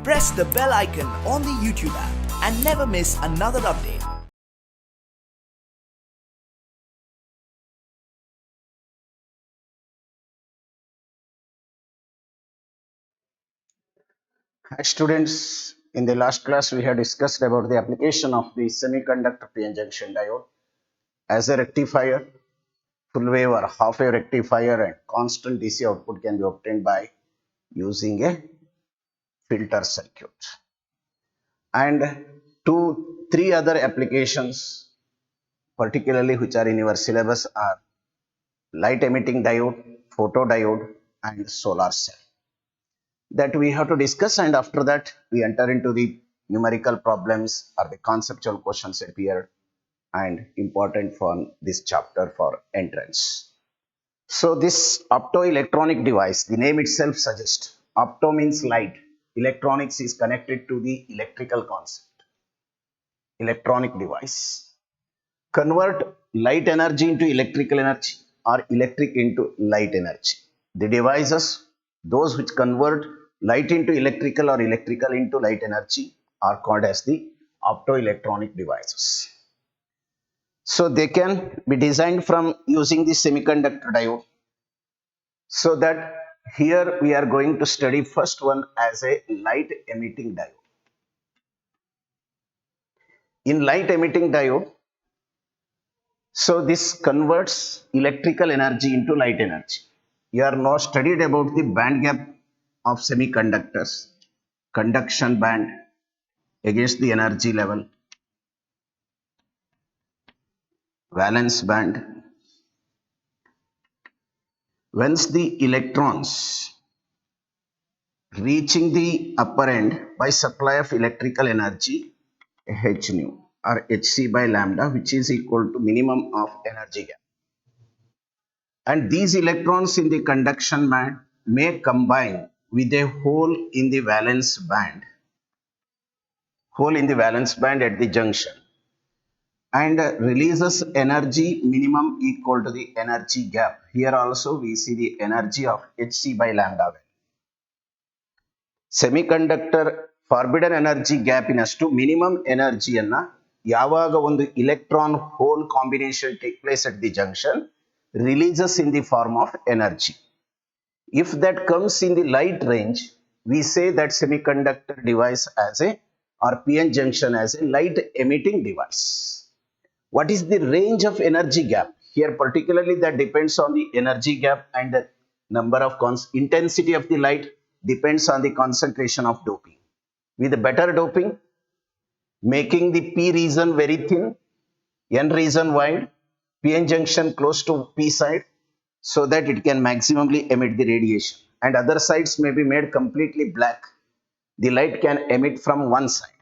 Press the bell icon on the YouTube app and never miss another update. Hi students, in the last class we had discussed about the application of the semiconductor PN junction diode as a rectifier, full wave or half wave rectifier, and constant DC output can be obtained by using a filter circuit. And three other applications particularly which are in your syllabus are light emitting diode, photodiode, and solar cell that we have to discuss, and after that we enter into the numerical problems or the conceptual questions appear and important for this chapter for entrance. So this optoelectronic device, the name itself suggests opto means light, electronics is connected to the electrical concept, electronic device convert light energy into electrical energy or electric into light energy. The devices, those which convert light into electrical or electrical into light energy, are called as the optoelectronic devices. So they can be designed from using the semiconductor diode. So that here we are going to study first one as a light emitting diode. In light emitting diode, so this converts electrical energy into light energy. You are now studied about the band gap of semiconductors, conduction band against the energy level, valence band. Once the electrons reaching the upper end by supply of electrical energy, h nu or hc by lambda, which is equal to minimum of energy gap. And these electrons in the conduction band may combine with a hole in the valence band, at the junction, and releases energy minimum equal to the energy gap. Here also we see the energy of hc by lambda. Semiconductor forbidden energy gap ಇನ್ನಷ್ಟು minimum ಎನರ್ಜಿಯನ್ನ ಯಾವಾಗ ಒಂದು electron hole combination take place at the junction releases in the form of energy. If that comes in the light range, we say that semiconductor device as a or PN junction as a light emitting device. What is the range of energy gap? Here particularly that depends on the energy gap, and the number of intensity of the light depends on the concentration of doping. With better doping, making the P region very thin, N region wide, PN junction close to P side, so that it can maximally emit the radiation, and other sides may be made completely black. The light can emit from one side.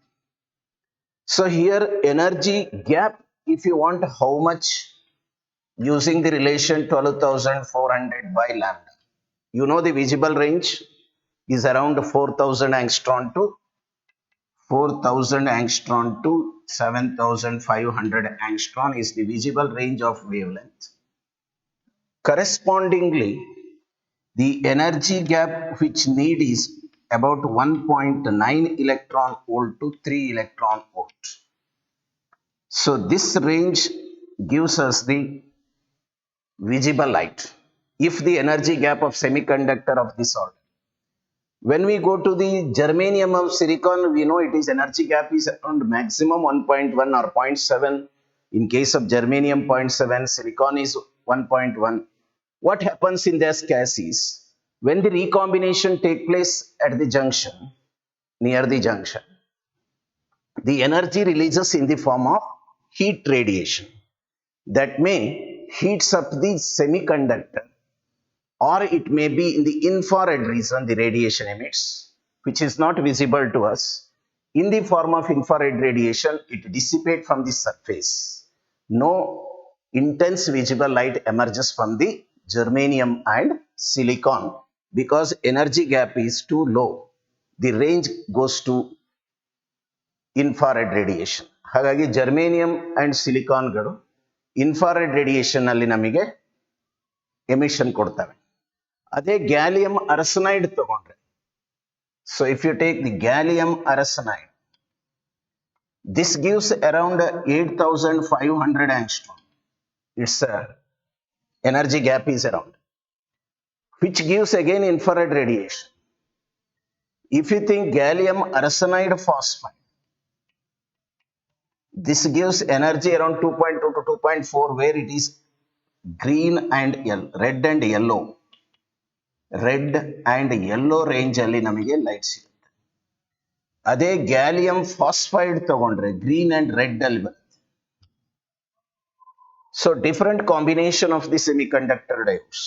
So here energy gap, if you want how much, using the relation 12,400 by lambda. You know the visible range is around 4,000 angstrom to 7,500 angstrom is the visible range of wavelength. Correspondingly, the energy gap which need is about 1.9 electron volt to 3 electron volt. So this range gives us the visible light if the energy gap of semiconductor of this order. When we go to the germanium of silicon, we know it is energy gap is around maximum 1.1 or 0.7. In case of germanium 0.7, silicon is 1.1. What happens in this case is when the recombination take place at the junction, near the junction, the energy releases in the form of heat radiation that may heats up the semiconductor, or it may be in the infrared region the radiation emits, which is not visible to us. In the form of infrared radiation, it dissipates from the surface. No intense visible light emerges from the germanium and silicon because energy gap is too low. The range goes to infrared radiation. ಹಾಗಾಗಿ germanium and ಸಿಲಿಕಾನ್ಗಳು infrared radiation ಅಲ್ಲಿ ನಮಗೆ emission ಕೊಡ್ತವೆ. ಅದೇ gallium arsenide ತಗೊಂಡ್ರೆ So if you take the gallium arsenide, this gives around 8,500 angstrom. Its energy gap is around, which gives again infrared radiation. If you think gallium arsenide phosphide, this gives energy around 2.2 to 2.4, where it is green and yellow, red and yellow. Red and yellow range ಅಲ್ಲಿ ನಮಗೆ light ಸಿಗುತ್ತೆ. ಅದೇ gallium phosphide ತಗೊಂಡ್ರೆ green and red ಅಲ್ಲಿ ಬರುತ್ತೆ. So different combination of the semiconductor diodes,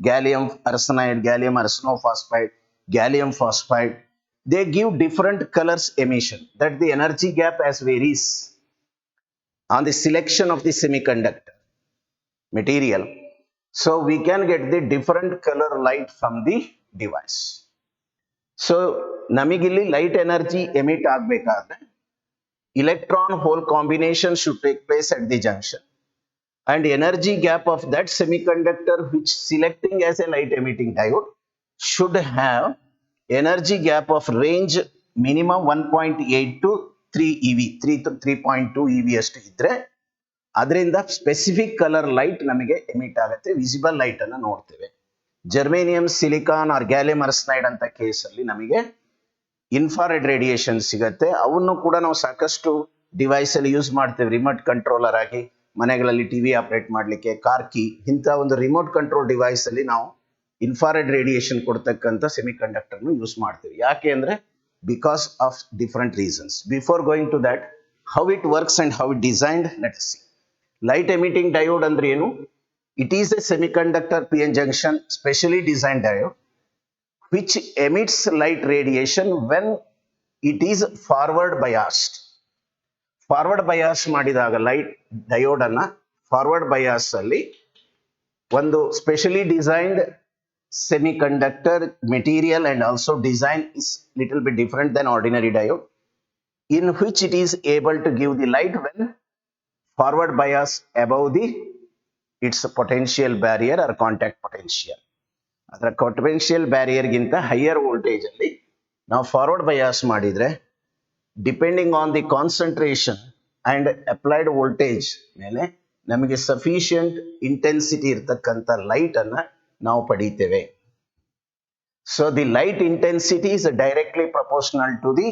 gallium arsenide, gallium arsenophosphide, gallium phosphide, they give different colors emission, that the energy gap as varies on the selection of the semiconductor material. So we can get the different color light from the device. So ನಮಗಿಲ್ಲಿ light energy emit ಆಗಬೇಕಾದ್ರೆ electron hole combination should take place at the junction, and energy gap of that semiconductor which selecting as a light emitting diode should have energy gap of range minimum 1.8 to 3 ev, 3 to 3.2 ev ಅಷ್ಟು ಇದ್ರೆ ಅದರಿಂದ specific colour light ನಮಗೆ emit ಆಗುತ್ತೆ, visible light ಅನ್ನು ನೋಡ್ತೇವೆ. Germanium, silicon or gallium arsenide ಅಂತ ಕೇಸಲ್ಲಿ ನಮಗೆ ಇನ್ಫ್ರಾರೆಡ್ ರೇಡಿಯೇಷನ್ ಸಿಗುತ್ತೆ. ಅವನ್ನು ಕೂಡ ನಾವು ಸಾಕಷ್ಟು ಡಿವೈಸ್ ಅಲ್ಲಿ ಯೂಸ್ ಮಾಡ್ತೇವೆ, ರಿಮೋಟ್ ಕಂಟ್ರೋಲರ್ ಆಗಿ ಮನೆಗಳಲ್ಲಿ ಟಿವಿ ಆಪರೇಟ್ ಮಾಡಲಿಕ್ಕೆ, ಕಾರ್ ಕೀ, ಇಂಥ ಒಂದು ರಿಮೋಟ್ ಕಂಟ್ರೋಲ್ ಡಿವೈಸ್ ಅಲ್ಲಿ ನಾವು ಇನ್ಫ್ರಾರೆಡ್ ರೇಡಿಯೇಷನ್ ಕೊಡ್ತಕ್ಕಂಥ ಸೆಮಿ ಕಂಡಕ್ಟರ್ನು ಯೂಸ್ ಮಾಡ್ತೀವಿ. ಯಾಕೆ ಅಂದ್ರೆ because of different reasons. Before going to that, how it works and how it designed, let us see. Light emitting diode ಅಂದ್ರೆ ಏನು? It is a semiconductor PN junction specially designed diode which emits light radiation when it is forward biased. Forward bias ಮಾಡಿದಾಗ light diode ಅನ್ನ forward bias ಅಲ್ಲಿ ಒಂದು specially designed semiconductor material and also design is little bit different than ordinary diode, in which it is able to give the light when forward bias above the its potential barrier or contact potential. ಅದರ potential barrier ಗಿಂತ higher voltage ಅಲ್ಲಿ ನಾವು forward bias ಮಾಡಿದ್ರೆ depending on the concentration and applied voltage ಮೇಲೆ ನಮಗೆ sufficient intensity ಇರತಕ್ಕಂಥ light ಅನ್ನ ನಾವು ಪಡೀತೇವೆ. So the light intensity is directly proportional to the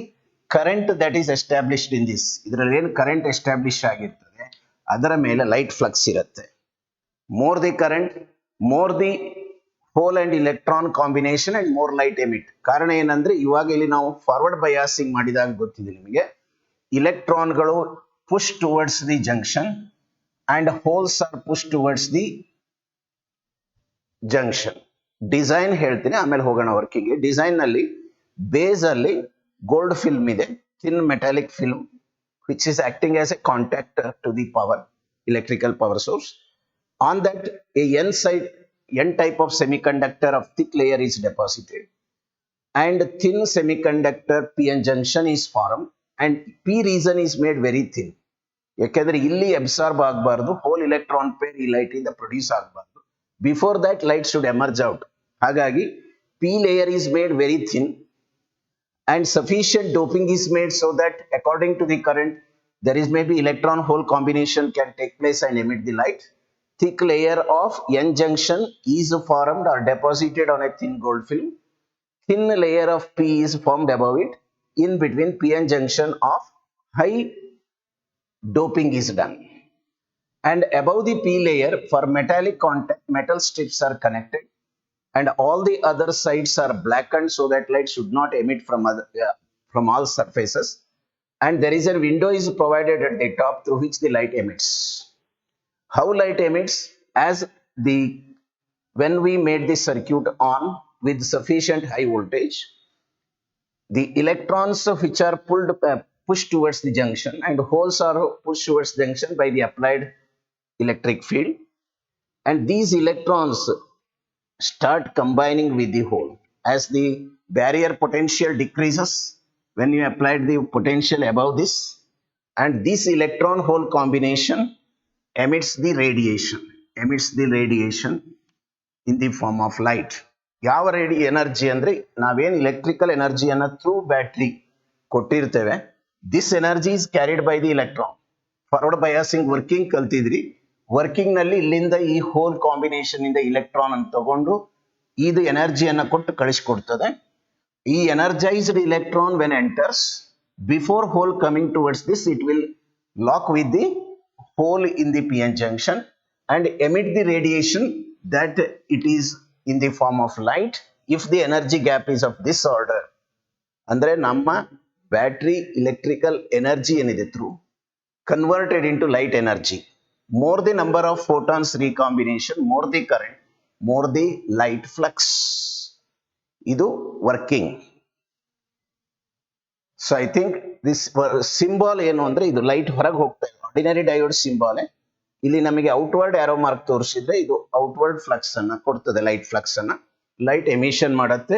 current that is established in this. ಇದರಲ್ಲಿ ಏನು ಕರೆಂಟ್ ಎಸ್ಟಾಬ್ಲಿಷ್ ಆಗಿರ್ತದೆ ಅದರ ಮೇಲೆ ಲೈಟ್ ಫ್ಲಕ್ಸ್ ಇರುತ್ತೆ. More the current, more the hole and electron combination and more light emit. ಕಾರಣ ಏನಂದ್ರೆ ಇವಾಗ ಇಲ್ಲಿ ನಾವು ಫಾರ್ವರ್ಡ್ ಬಯಾಸಿಂಗ್ ಮಾಡಿದಾಗ ಗೊತ್ತಿದೆ ನಿಮಗೆ, ಇಲೆಕ್ಟ್ರಾನ್ಗಳು push towards the junction and holes are push towards the junction. Design ಹೇಳ್ತೀನಿ, ಆಮೇಲೆ ಹೋಗೋಣ ವರ್ಕಿಂಗ್. ಡಿಸೈನ್ ನಲ್ಲಿ ಬೇಸ್ ಅಲ್ಲಿ ಗೋಲ್ಡ್ ಫಿಲ್ಮ್ ಇದೆ, thin metallic film which is acting as a contactor to the power, electrical power source. On that, a N type of semiconductor of thick layer is deposited and thin semiconductor PN junction is formed, and P region is made very thin. ಯಾಕೆಂದ್ರೆ ಇಲ್ಲಿ absorb ಆಗಬಾರ್ದು, hole electron peer ಈ light ಇಂದ produce ಆಗಬಾರ್ದು. Before that light should emerge out. ಹಾಗಾಗಿ P layer is made very thin and sufficient doping is made so that according to the current there is maybe electron hole combination can take place and emit the light. Thick layer of N junction is formed or deposited on a thin gold film. Thin layer of P is formed above it. In between PN junction of high doping is done. And above the P layer, for metallic contact, metal strips are connected and all the other sides are blackened so that light should not emit from all surfaces. And there is a window is provided at the top through which the light emits. How light emits? As when we made the circuit on with sufficient high voltage, the electrons which are pushed towards the junction and holes are pushed towards the junction by the applied electric field, and these electrons start combining with the hole. As the barrier potential decreases, when you applied the potential above this, and this electron hole combination emits the radiation in the form of light. ಯಾವ energy ಅಂದ್ರೆ ನಾವೇನು electrical ಎನರ್ಜಿಯನ್ನ through battery ಕೊಟ್ಟಿರ್ತೇವೆ, this energy is carried by the electron. Forward biasing working ಕಲ್ತಿದ್ರಿ. Working ನಲ್ಲಿ ಇಲ್ಲಿಂದ ಈ hole combination ಇಂದ ಇಲೆಕ್ಟ್ರಾನ್ ಅನ್ನು ತಗೊಂಡು ಇದು ಎನರ್ಜಿಯನ್ನ ಕೊಟ್ಟು ಕಳಿಸ್ಕೊಡ್ತದೆ. ಈ energised electron when enters before hole coming towards this, it will lock with the hole in the p-n junction and emit the radiation that it is in the form of light if the energy gap is of this order. ಅಂದ್ರೆ ನಮ್ಮ battery electrical energy ಏನಿದೆ through converted into light energy. More the number of photons recombination, more the current, more the light flux. ಇದು working. So I think this symbol ಏನು ಅಂದ್ರೆ ಇದು light ಹೊರಗೆ ಹೋಗ್ತಾ ಇದೆ, ಆರ್ಡಿನರಿ ಡಯೋಡ್ ಸಿಂಬಾಲ್. ಇಲ್ಲಿ ನಮಗೆ ಔಟ್ವರ್ಡ್ ಆರೋ ಮಾರ್ಕ್ ತೋರಿಸಿದ್ರೆ ಇದು ಔಟ್ವರ್ಡ್ ಫ್ಲಕ್ಸ್ ಅನ್ನ ಕೊಡ್ತದೆ, ಲೈಟ್ ಫ್ಲಕ್ಸ್ ಅನ್ನ. ಲೈಟ್ ಎಮಿಷನ್ ಮಾಡುತ್ತೆ.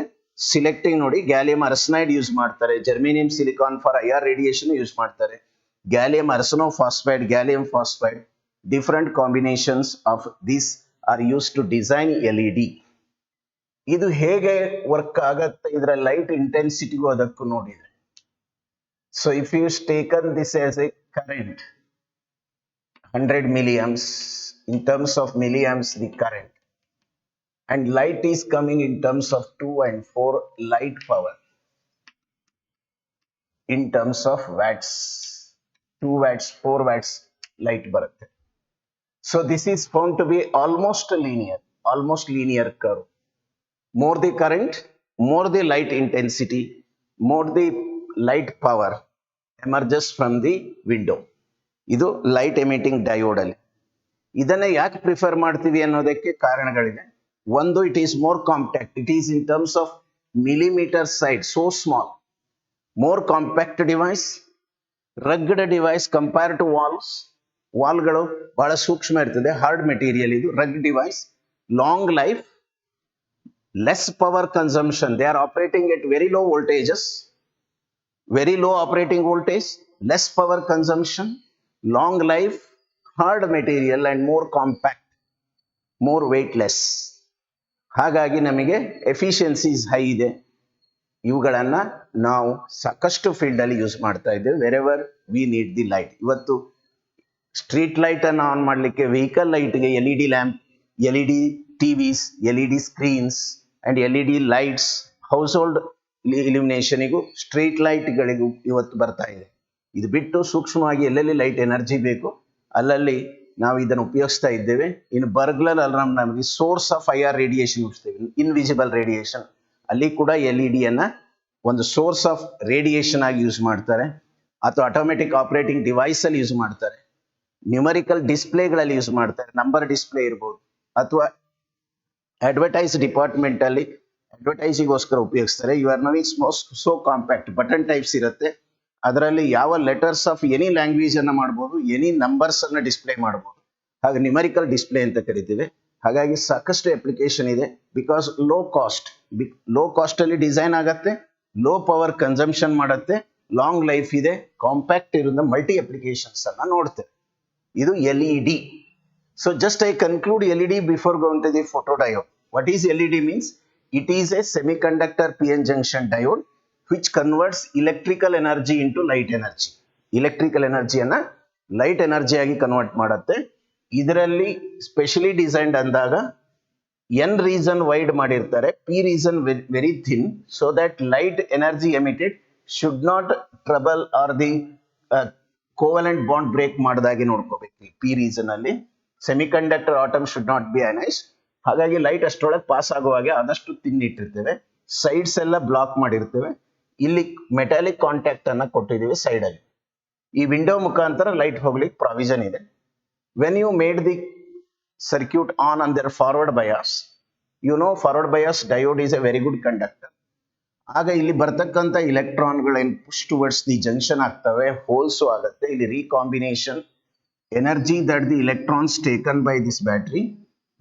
ಸಿಲೆಕ್ಟಿಂಗ್ ನೋಡಿ, ಗ್ಯಾಲಿಯಂ ಅರ್ಸನೈಡ್ ಯೂಸ್ ಮಾಡ್ತಾರೆ, germanium silicon for IR radiation use ಮಾಡ್ತಾರೆ, gallium arseno phosphide, gallium phosphide, different combinations of this are use to design LED. ಇದು ಹೇಗೆ ವರ್ಕ್ ಆಗತ್ತೆ ಇದರ ಲೈಟ್ ಇಂಟೆನ್ಸಿಟಿಗೂ ಅದಕ್ಕೂ ನೋಡಿದ್ರೆ. So if you taken this as a current 100 milliamps, in terms of milliamps the current, and light is coming in terms of 2 and 4 light power in terms of watts, 2 watts 4 watts light barutte. So this is found to be almost linear curve. More the current, more the light intensity, more the light power emerges from the window. ಇದು light emitting diode ಅಲ್ಲಿ. ಇದನ್ನ ಯಾಕೆ prefer ಮಾಡ್ತೀವಿ ಅನ್ನೋದಕ್ಕೆ ಕಾರಣಗಳಿದೆ. ಒಂದು, it is more compact, it is in terms of millimeter side, so small, more compact device, rugged device compare to valves. ವಾಲ್ಗಳು ಬಹಳ ಸೂಕ್ಷ್ಮ ಇರ್ತದೆ, ಹಾರ್ಡ್ ಮೆಟೀರಿಯಲ್ ಇದು, rugged device, long life, less power consumption, they are operating at very low voltages, very low operating voltage, less power consumption, long life, hard material and more compact, more weightless. ಹಾಗಾಗಿ ನಮಗೆ ಎಫಿಷಿಯನ್ಸೀಸ್ high ಇದೆ. ಇವುಗಳನ್ನ ನಾವು ಸಾಕಷ್ಟು field ಅಲ್ಲಿ use ಮಾಡ್ತಾ ಇದ್ದೇವೆ, wherever we need the light. ಇವತ್ತು ಸ್ಟ್ರೀಟ್ ಲೈಟ್ ಅನ್ನು ಆನ್ ಮಾಡಲಿಕ್ಕೆ, ವೆಹಿಕಲ್ ಲೈಟ್ಗೆ LED lamp, LED TVs, LED screens and LED lights, household ಇಲ್ಯುಮಿನೇಷನ್ಗೂ ಸ್ಟ್ರೀಟ್ ಲೈಟ್ಗಳಿಗೂ ಇವತ್ತು ಬರ್ತಾ ಇದೆ. ಇದು ಬಿಟ್ಟು ಸೂಕ್ಷ್ಮವಾಗಿ ಎಲ್ಲೆಲ್ಲಿ ಲೈಟ್ ಎನರ್ಜಿ ಬೇಕು ಅಲ್ಲಲ್ಲಿ ನಾವು ಇದನ್ನು ಉಪಯೋಗಿಸ್ತಾ ಇದ್ದೇವೆ. ಇನ್ನು ಬರ್ಗ್ಲರ್ ಅಲಾರ್ಮ್ ನಮಗೆ ಸೋರ್ಸ್ ಆಫ್ ಐಆರ್ ರೇಡಿಯೇಷನ್ ಉಪಯೋಗಿಸ್ತೇವೆ, ಇನ್ವಿಸಿಬಲ್ ರೇಡಿಯೇಷನ್, ಅಲ್ಲಿ ಕೂಡ ಎಲ್ಇಡಿಯನ್ನ ಒಂದು ಸೋರ್ಸ್ ಆಫ್ ರೇಡಿಯೇಷನ್ ಆಗಿ ಯೂಸ್ ಮಾಡ್ತಾರೆ, ಅಥವಾ ಆಟೋಮೆಟಿಕ್ ಆಪರೇಟಿಂಗ್ ಡಿವೈಸ್ ಅಲ್ಲಿ ಯೂಸ್ ಮಾಡ್ತಾರೆ, ನ್ಯೂಮರಿಕಲ್ ಡಿಸ್ಪ್ಲೇಗಳಲ್ಲಿ ಯೂಸ್ ಮಾಡ್ತಾರೆ, ನಂಬರ್ ಡಿಸ್ಪ್ಲೇ ಇರ್ಬೋದು, ಅಥವಾ ಅಡ್ವರ್ಟೈಸ್ ಡಿಪಾರ್ಟ್ಮೆಂಟ್ ಅಲ್ಲಿ ಅಡ್ವರ್ಟೈಸಿಗೋಸ್ಕರ ಉಪಯೋಗಿಸ್ತಾರೆ. You are knowing so compact, button types ಇರುತ್ತೆ, ಅದರಲ್ಲಿ ಯಾವ ಲೆಟರ್ಸ್ ಆಫ್ ಎನಿ ಲ್ಯಾಂಗ್ವೇಜ್ ಅನ್ನ ಮಾಡ್ಬೋದು, ಎನಿ ನಂಬರ್ಸ್ ಅನ್ನ ಡಿಸ್ಪ್ಲೇ ಮಾಡ್ಬೋದು, ಹಾಗೆ ನ್ಯೂಮರಿಕಲ್ ಡಿಸ್ಪ್ಲೇ ಅಂತ ಕರಿತೀವಿ. ಹಾಗಾಗಿ ಸಾಕಷ್ಟು ಅಪ್ಲಿಕೇಶನ್ ಇದೆ. ಬಿಕಾಸ್ ಲೋ ಕಾಸ್ಟ್ ಅಲ್ಲಿ ಡಿಸೈನ್ ಆಗತ್ತೆ, ಲೋ ಪವರ್ ಕನ್ಸಂಪ್ಷನ್ ಮಾಡುತ್ತೆ, ಲಾಂಗ್ ಲೈಫ್ ಇದೆ, ಕಾಂಪ್ಯಾಕ್ಟ್ ಇರೋದ್ರಿಂದ ಮಲ್ಟಿ ಅಪ್ಲಿಕೇಶನ್ಸ್ ಅನ್ನ ನೋಡ್ತೇವೆ. ಇದು LED. So just I conclude LED before going to the photodiode. What is LED means? It is a semiconductor p-n junction diode which converts electrical energy into light energy. Electrical energy ಅನ್ನ light energy ಆಗಿ convert ಮಾಡುತ್ತೆ. ಇದರಲ್ಲಿ specially designed ಅಂದಾಗ N region wide ಮಾಡಿರ್ತಾರೆ, P region very thin, so that light energy emitted should not trouble or the covalent bond break ಮಾಡಿದಾಗೆ ನೋಡ್ಕೋಬೇಕು. P region ಅಲ್ಲಿ semiconductor atom should not be ionised. ಹಾಗಾಗಿ light ಅಷ್ಟೊಳಗೆ pass ಆಗುವಾಗೆ ಆದಷ್ಟು ತಿನ್ನಿಟ್ಟಿರ್ತೇವೆ, sides ಎಲ್ಲ block ಮಾಡಿರ್ತೇವೆ. ಇಲ್ಲಿ metallic contact ಅನ್ನ ಕೊಟ್ಟಿದ್ದೀವಿ ಸೈಡ್ ಅಲ್ಲಿ. ಈ ವಿಂಡೋ ಮುಖಾಂತರ ಲೈಟ್ ಹೋಗ್ಲಿಕ್ಕೆ ಪ್ರಾವಿಷನ್ ಇದೆ. When you made the circuit on under forward bias, you know forward bias diode is a very good conductor. ಆಗ ಇಲ್ಲಿ ಬರ್ತಕ್ಕಂಥ ಇಲೆಕ್ಟ್ರಾನ್ಗಳೇನು ಪುಷ್ ಟುವರ್ಡ್ಸ್ ದಿ ಜಂಕ್ಷನ್ ಆಗ್ತವೆ, ಹೋಲ್ಸು ಆಗುತ್ತೆ. ಇಲ್ಲಿ recombination energy that the electrons taken by this battery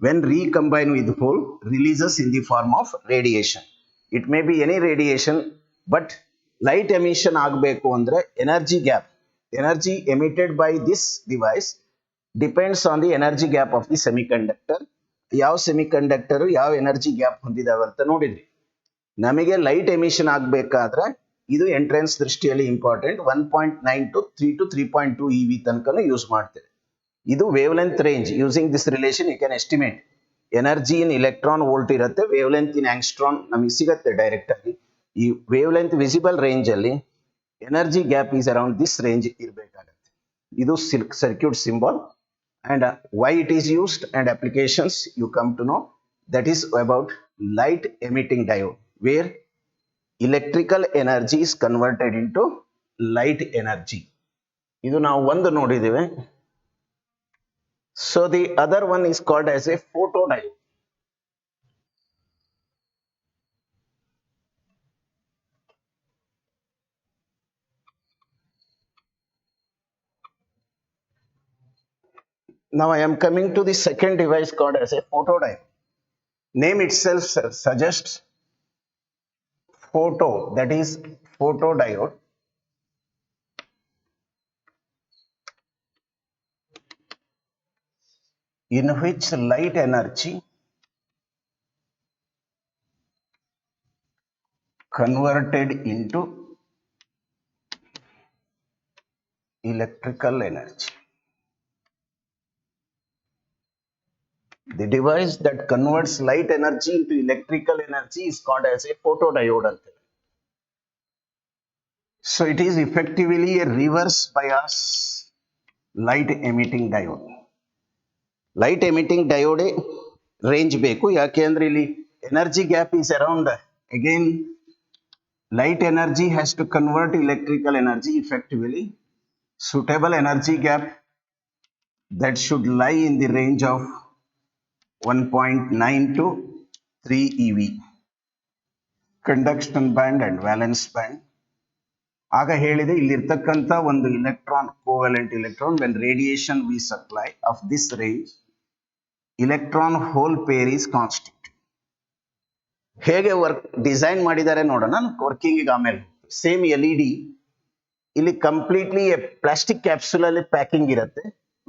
when recombined with hole releases in the form of radiation. It may be any radiation, but light emission ಆಗಬೇಕು ಅಂದ್ರೆ energy gap, energy emitted by this device depends on the energy gap of the semiconductor, ಯಾವ semiconductor ಯಾವ energy gap ಹೊಂದಿದಾವೆ ಅಂತ ನೋಡಿದ್ರಿ. ನಮಗೆ light emission ಆಗಬೇಕಾದ್ರೆ ಇದು ಎಂಟ್ರೆನ್ಸ್ ದೃಷ್ಟಿಯಲ್ಲಿ ಇಂಪಾರ್ಟೆಂಟ್. 1.9 to 3.2 EV ತನಕನೂ ಯೂಸ್ ಮಾಡ್ತೇವೆ. ಇದು wavelength range. Using this relation you can estimate energy in electron volt ಇರುತ್ತೆ, ವೇವ್ ಲೆಂತ್ ಇನ್ ಆಂಗ್ಸ್ಟ್ರಾನ್ ನಮಗೆ ಸಿಗುತ್ತೆ ಡೈರೆಕ್ಟ್ ಆಗಿ. ಈ ವೇವ್ ಲೆಂತ್ ವಿಸಿಬಲ್ ರೇಂಜ್ ಅಲ್ಲಿ energy gap is around this range ಇರಬೇಕಾಗುತ್ತೆ. ಇದು circuit symbol and why it is used and applications you come to know. That is about light emitting diode, where electrical energy is converted into light energy. ಇದು ನಾವು ಒಂದು ನೋಡಿದ್ದೇವೆ. So the other one is called as a photodiode. Now I am coming to the second device called as a photodiode. Name itself suggests photo, that is photodiode, in which light energy converted into electrical energy. The device that converts light energy into electrical energy is called as a photodiode. So it is effectively a reverse bias light emitting diode. Light emitting diode range ಬೇಕು, ಯಾಕೆ ಅಂದ್ರೆ ಇಲ್ಲಿ energy gap is around, again light energy has to convert electrical energy effectively. Suitable energy gap that should lie in the range of 1.9 to 3 EV. Conduction band and valence band. ಆಗ ಹೇಳಿದೆ ಇಲ್ಲಿರ್ತಕ್ಕಂಥ ಒಂದು electron, covalent electron, when radiation we supply of this range, electron hole pair is constituted. ಹೇಗೆ design ಮಾಡಿದ್ದಾರೆ ನೋಡೋಣ, working ಆಮೇಲೆ. Same LED ಇಲ್ಲಿ completely plastic capsule ಅಲ್ಲಿ ಪ್ಯಾಕಿಂಗ್ ಇರುತ್ತೆ,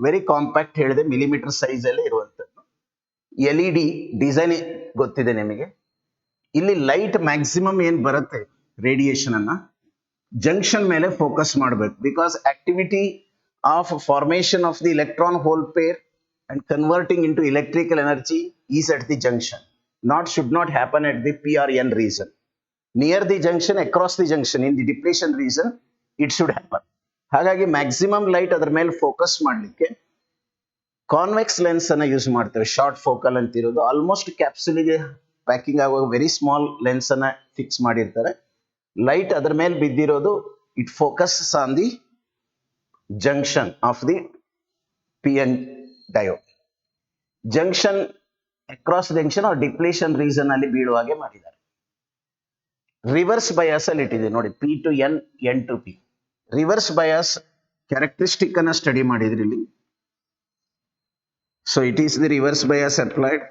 ವೆರಿ ಕಾಂಪ್ಯಾಕ್ಟ್ ಹೇಳಿದೆ, ಮಿಲಿಮೀಟರ್ ಸೈಜ್ ಅಲ್ಲೇ ಇರುವಂತದ್ದು. LED ಡಿಸೈನ್ ಗೊತ್ತಿದೆ ನಿಮಗೆ. ಇಲ್ಲಿ ಲೈಟ್ ಮ್ಯಾಕ್ಸಿಮಮ್ ಏನ್ ಬರುತ್ತೆ ರೇಡಿಯೇಷನ್ ಅನ್ನ ಜಂಕ್ಷನ್ ಮೇಲೆ ಫೋಕಸ್ ಮಾಡಬೇಕು, because activity of formation of the electron hole pair and converting into electrical energy is at the junction, should not happen at the P or N region. Near the junction, across the junction, in the depletion region it should happen. ಹಾಗಾಗಿ maximum light ಅದರ ಮೇಲೆ focus ಮಾಡಲಿಕ್ಕೆ convex lens ಅನ್ನ use ಮಾಡ್ತೇವೆ. Short focal ಅಂತ ಇರೋದು, almost ಕ್ಯಾಪ್ಸುಲಿಗೆ packing ಆಗುವ ವೆರಿ ಸ್ಮಾಲ್ ಲೆನ್ಸ್ ಅನ್ನ ಫಿಕ್ಸ್ ಮಾಡಿರ್ತಾರೆ. ಲೈಟ್ ಅದರ ಮೇಲೆ ಬಿದ್ದಿರೋದು, it focus on the junction of the PN diode. Junction across junction are depletion region ಅಲ್ಲಿ ಬೀಳುವ ಹಾಗೆ ಮಾಡಿದ್ದಾರೆ. ರಿವರ್ಸ್ ಬಯಾಸ್ ಅಲ್ಲಿ ಇಟ್ಟಿದೆ ನೋಡಿ, P to N, N to P. Reverse bias characteristic ಅನ್ನ ಸ್ಟಡಿ ಮಾಡಿದ್ರಿ ಇಲ್ಲಿ. So it is the reverse bias applied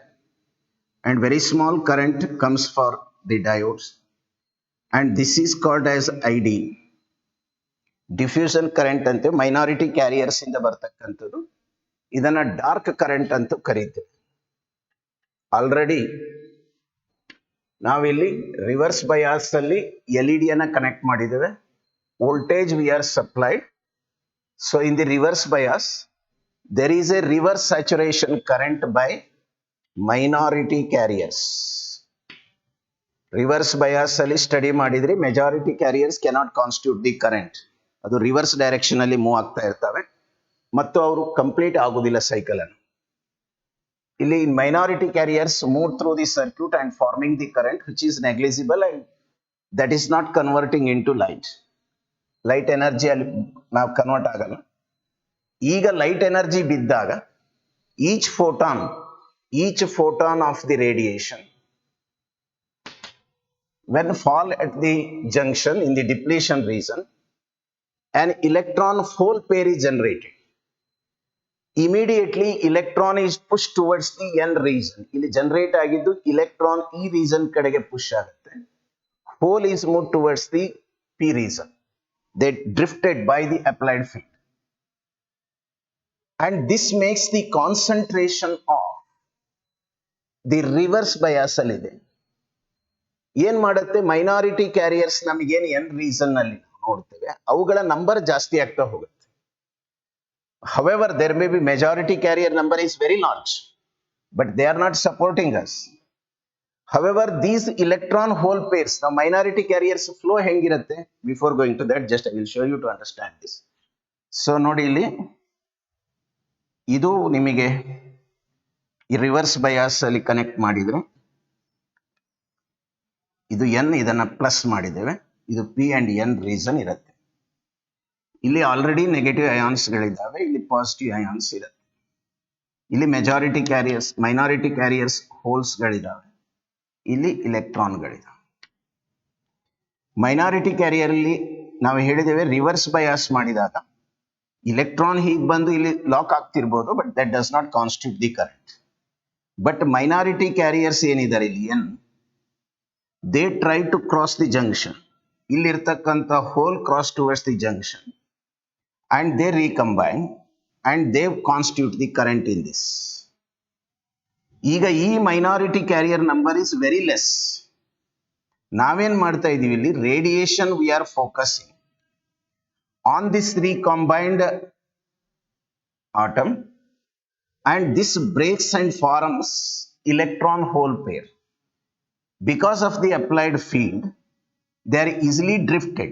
and very small current comes for the diodes, and this is called as ID. Diffusion current ante minority carriers inda bartakkantadu, idanna dark current antu kareeteve. Already ನಾವಿಲ್ಲಿ reverse bias ಅಲ್ಲಿ LED ಅನ್ನ connect ಮಾಡಿದ್ದೇವೆ, voltage we are supplied. So in the reverse bias there is a reverse saturation current by minority carriers. Reverse bias ಅಲ್ಲಿ study ಮಾಡಿದ್ರಿ, majority carriers cannot constitute the current. ಅದು reverse direction ಅಲ್ಲಿ move ಆಗ್ತಾ ಇರ್ತವೆ ಮತ್ತು ಅವರು complete ಆಗುದಿಲ್ಲ cycle ಅನ್ನು. ಇಲ್ಲಿ minority carriers move through the circuit and forming the current which is negligible and that is not converting into light. Light energy ಅಲ್ಲಿ ನಾವು ಕನ್ವರ್ಟ್ ಆಗಲ್ಲ. ಈಗ ಲೈಟ್ ಎನರ್ಜಿ ಬಿದ್ದಾಗ each photon of the radiation when fall at the junction in the depletion region, an electron hole pair is generated. Immediately electron is pushed towards the N region. ಇಲ್ಲಿ generate ಆಗಿದ್ದು electron ಈ region ಕಡೆಗೆ push ಆಗುತ್ತೆ. Hole is moved towards the P region. They drifted by the applied field. And this makes the concentration of the reverse bias ಅಲ್ಲಿ ಇದೆ. ಏನ್ ಮಾಡುತ್ತೆ, minority carriers ನಮಗೇನು ಎನ್ ರೀಸನ್ ನಲ್ಲಿ ನೋಡ್ತೇವೆ ಅವುಗಳ ನಂಬರ್ ಜಾಸ್ತಿ ಆಗ್ತಾ ಹೋಗುತ್ತೆ. However, there may be majority carrier number is very large, but they are not supporting us. However, these electron hole pairs, now minority carriers flow hengirutte. Before going to that, just I will show you to understand this. So ನೋಡಿ ಇಲ್ಲಿ ಇದು ನಿಮಗೆ ಈ reverse bias ಅಲ್ಲಿ connect ಮಾಡಿದ್ರೆ ಇದು N, ಇದನ್ನ plus ಮಾಡಿದ್ದೇವೆ, ಇದು ಪಿ ಅಂಡ್ ಎನ್ ರೀಸನ್ ಇರುತ್ತೆ. ಇಲ್ಲಿ ಆಲ್ರೆಡಿ ನೆಗೆಟಿವ್ ಅಯಾನ್ಸ್ ಗಳಿದ್ದಾವೆ, ಇಲ್ಲಿ ಪಾಸಿಟಿವ್ ಅಯಾನ್ಸ್ ಇರುತ್ತೆ. ಇಲ್ಲಿ majority carriers, minority carriers holes ಗಳಿದ್ದಾವೆ, ಇಲ್ಲಿ ಇಲೆಕ್ಟ್ರಾನ್ಗಳಿದ್ದಾವೆ. ಮೈನಾರಿಟಿ ಕ್ಯಾರಿಯರ್ ಅಲ್ಲಿ ನಾವು ಹೇಳಿದ್ದೇವೆ ರಿವರ್ಸ್ ಬಯಾಸ್ ಮಾಡಿದಾಗ ಇಲೆಕ್ಟ್ರಾನ್ ಹೀಗೆ ಬಂದು ಇಲ್ಲಿ ಲಾಕ್ ಆಗ್ತಿರ್ಬೋದು, but that does not constitute the current. But minority carriers ಏನಿದ್ದಾರೆ ಇಲ್ಲಿ N, they try to cross the junction. ಇಲ್ಲಿರ್ತಕ್ಕಂಥ hole cross towards the junction and they recombine and they constitute the current in this. ಈಗ ಈ minority carrier number is very less. ನಾವೇನ್ ಮಾಡ್ತಾ ಇದೀವಿ ಇಲ್ಲಿ, radiation we are focusing on this recombined atom and this breaks and forms electron hole pair. Because of the applied field, they are easily drifted.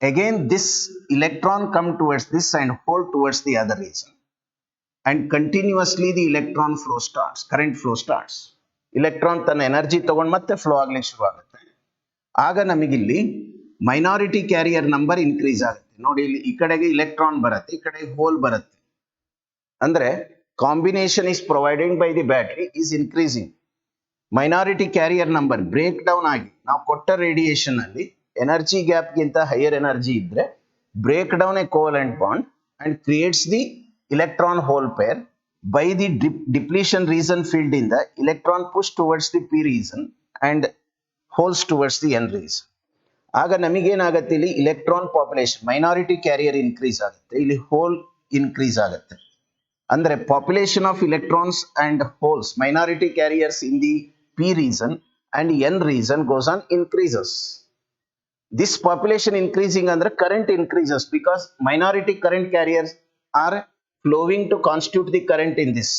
Again, this electron come towards this and hold towards the other region, and continuously the electron flow starts, current flow starts. Electron ತನ್ನ energy ತಗೊಂಡು ಮತ್ತೆ flow ಆಗ್ಲಿಕ್ಕೆ ಶುರು ಆಗುತ್ತೆ. ಆಗ ನಮಗಿಲ್ಲಿ minority carrier number increase ಆಗುತ್ತೆ. ನೋಡಿ ಇಲ್ಲಿ ಈ ಕಡೆಗೆ ಇಲೆಕ್ಟ್ರಾನ್ ಬರುತ್ತೆ, ಈ ಕಡೆ ಹೋಲ್ ಬರುತ್ತೆ. ಅಂದ್ರೆ combination is provided by the battery is increasing. Minority carrier number break down ಆಗಿ ನಾವು ಕೊಟ್ಟ ರೇಡಿಯೇಷನ್ ಅಲ್ಲಿ ಎನರ್ಜಿ ಗ್ಯಾಪ್ ಗಿಂತ ಹೈಯರ್ ಎನರ್ಜಿ ಇದ್ರೆ break down a covalent bond and creates the electron hole pair. By the depletion region field in the electron push towards the p region and holes towards the n region. ಆಗ ನಮಗೇನಾಗತ್ತೆ, ಇಲ್ಲಿ electron population minority carrier increase ಆಗುತ್ತೆ, ಇಲ್ಲಿ hole increase ಆಗುತ್ತೆ. ಅಂದ್ರೆ population of electrons and holes, minority carriers in the p region and n region goes on increases. This population increasing under current increases because minority current carriers are flowing to constitute the current in this.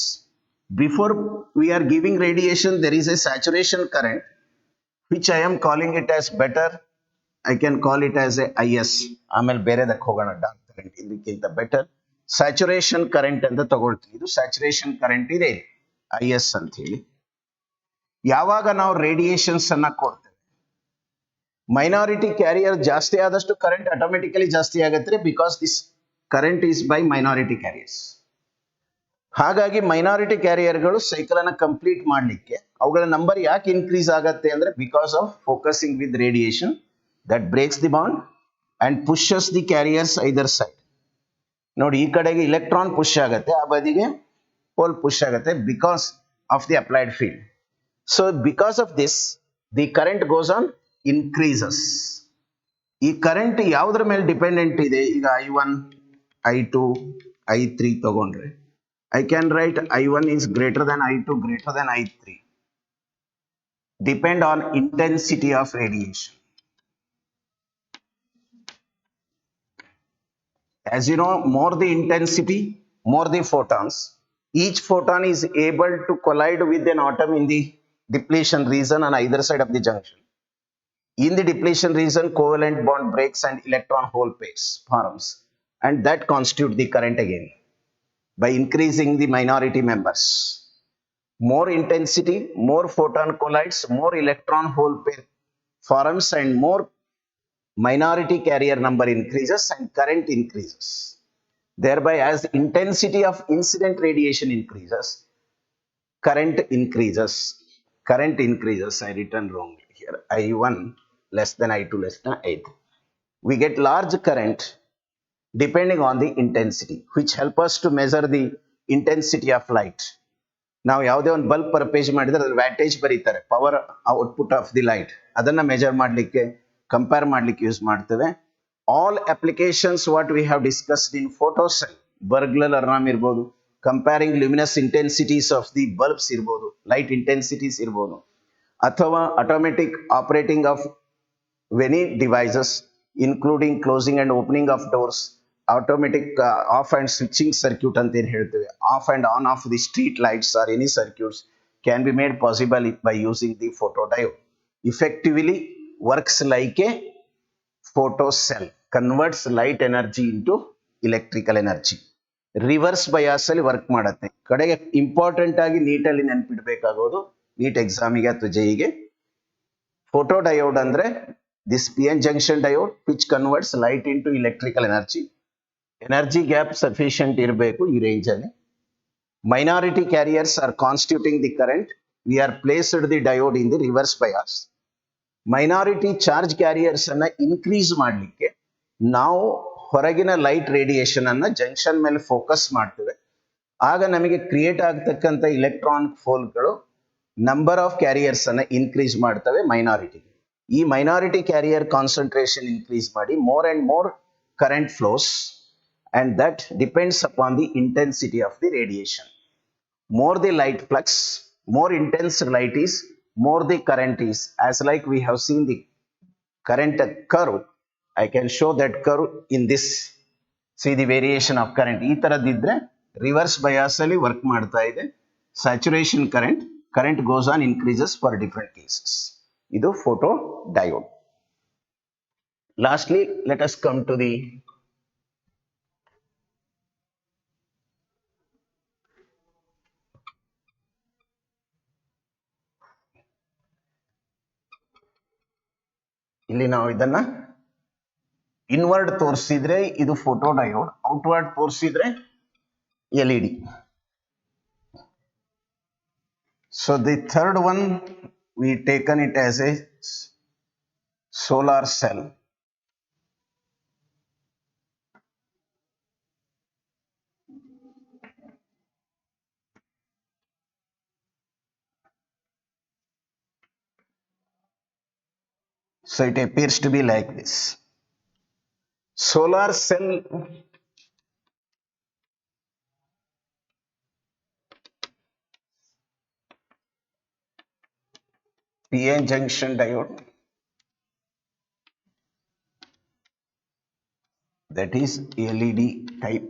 Before we are giving radiation, there is a saturation current which I am calling it as better. I can call it as a IS. ಆಮೇಲೆ ಬೇರೆದಕ್ಕೆ ಹೋಗೋಣ, dark current ಇದಕ್ಕಿಂತ better. Saturation current ಅಂತ ತಗೊಳ್ತೀವಿ. ಇದು saturation current ಇದೆ IS ಅಂತ ಹೇಳಿ. ಯಾವಾಗ ನಾವು ರೇಡಿಯೇಷನ್ಸ್ ಅನ್ನ ಕೊಡ್ತೇವೆ, ಮೈನಾರಿಟಿ ಕ್ಯಾರಿಯರ್ ಜಾಸ್ತಿ ಆದಷ್ಟು ಕರೆಂಟ್ ಆಟೋಮೆಟಿಕಲಿ ಜಾಸ್ತಿ ಆಗುತ್ತೆ, because this current is by minority carriers. ಹಾಗಾಗಿ ಮೈನಾರಿಟಿ ಕ್ಯಾರಿಯರ್ಗಳು ಸೈಕಲ್ ಅನ್ನ ಕಂಪ್ಲೀಟ್ ಮಾಡಲಿಕ್ಕೆ ಅವುಗಳ ನಂಬರ್ ಯಾಕೆ ಇನ್ಕ್ರೀಸ್ ಆಗತ್ತೆ ಅಂದ್ರೆ, because of focusing with radiation that breaks the bond and pushes the carriers either side. ನೋಡಿ ಈ ಕಡೆಗೆ ಇಲೆಕ್ಟ್ರಾನ್ ಪುಷ್ ಆಗತ್ತೆ, ಆ ಬದಿಗೆ ಹೋಲ್ ಪುಷ್ ಆಗತ್ತೆ, because of the applied field. So because of this the current goes on increases. ಈ current ಯಾವುದ್ರ ಮೇಲೆ ಡಿಪೆಂಡೆಂಟ್ ಇದೆ? ಈಗ I1, I2, I3 ತಗೊಂಡ್ರೆ I can write I1 is greater than I2, greater than I3. Depend on intensity of radiation. As you know, more the intensity, more the photons. Each photon is able to collide with an atom in the depletion region on either side of the junction. In the depletion region, covalent bond breaks and electron hole pairs forms, and that constitute the current again by increasing the minority members. More intensity, more photon collides, more electron hole pair forms, and more minority carrier number increases and current increases. Thereby, as the intensity of incident radiation increases, current increases. Current increases, I written wrongly here. I1 less than I2 less than I3. We get large current depending on the intensity, which help us to measure the intensity of light. ನಾವು ಯಾವುದೇ ಒಂದು bulb ಪರ್ಪೇಜ್ ಮಾಡಿದ್ರೆ ಅದ್ರ wattage ಬರೀತಾರೆ, power output of the light, ಅದನ್ನ measure ಮಾಡಲಿಕ್ಕೆ, compare ಮಾಡಲಿಕ್ಕೆ use ಮಾಡ್ತೇವೆ. All applications what we have discussed in photo cell, burglar alarm ಇರ್ಬೋದು, comparing luminous intensities of the bulbs ಇರ್ಬೋದು, ಲೈಟ್ ಇಂಟೆನ್ಸಿಟೀಸ್ ಇರ್ಬೋದು, ಅಥವಾ automatic operating of many devices including closing and opening of doors, automatic off and switching circuit ಅಂತ ಏನು ಹೇಳ್ತೇವೆ, of and on of the street lights or any circuits can be made possible by using the photodiode. Effectively works like a photocell, converts light energy into electrical energy. Reverse bias ಅಲ್ಲಿ work ಮಾಡುತ್ತೆ. ಕಡೆಗೆ important ಆಗಿ ನೀಟಲ್ಲಿ ನೆನಪಿಡ್ಬೇಕಾಗೋದು, NEET ಎಕ್ಸಾಮಿಗೆ ಅಥವಾ ಜೆಇಗೆ, photo diode ಅಂದ್ರೆ this P N junction diode which converts light into electrical energy. Energy gap sufficient ಇರಬೇಕು ಈ ರೇಂಜ್ ಅಲ್ಲಿ. Minority carriers are constituting the current, we are placed the diode in the reverse bias. Minority charge carriers ಅನ್ನ increase ಮಾಡಲಿಕ್ಕೆ ನಾವು ಹೊರಗಿನ light radiation ಅನ್ನ junction ಮೇಲೆ focus ಮಾಡ್ತೇವೆ. ಆಗ ನಮಗೆ ಕ್ರಿಯೇಟ್ ಆಗ್ತಕ್ಕಂಥ ಇಲೆಕ್ಟ್ರಾನಿಕ್ ಹೋಲ್ಗಳು ನಂಬರ್ ಆಫ್ ಕ್ಯಾರಿಯರ್ಸ್ ಅನ್ನ ಇನ್ಕ್ರೀಸ್ ಮಾಡ್ತವೆ ಮೈನಾರಿಟಿ. ಈ ಮೈನಾರಿಟಿ ಕ್ಯಾರಿಯರ್ ಕಾನ್ಸಂಟ್ರೇಷನ್ ಇನ್ಕ್ರೀಸ್ ಮಾಡಿ more and more current flows, and that depends upon the intensity of the radiation. More the light flux, more intense light is, more the current is. As like we have seen the current curve, I can show that curve in this. See the variation of current. ಈ ತರದಿದ್ರೆ reverse bias ಅಲ್ಲಿ work ಮಾಡ್ತಾ ಇದೆ. Saturation current goes on increases for different cases. ಇದು photo diode. Lastly, let us come to the ಇಲ್ಲಿ ನಾವು ಇದನ್ನ inward ತೋರಿಸಿದ್ರೆ ಇದು ಫೋಟೋ ಡಯೋಡ್, ಔಟ್ವರ್ಡ್ ತೋರಿಸಿದ್ರೆ LED. So the third one we taken it as a solar cell. So it appears to be like this. Solar cell PN junction diode, that is LED type,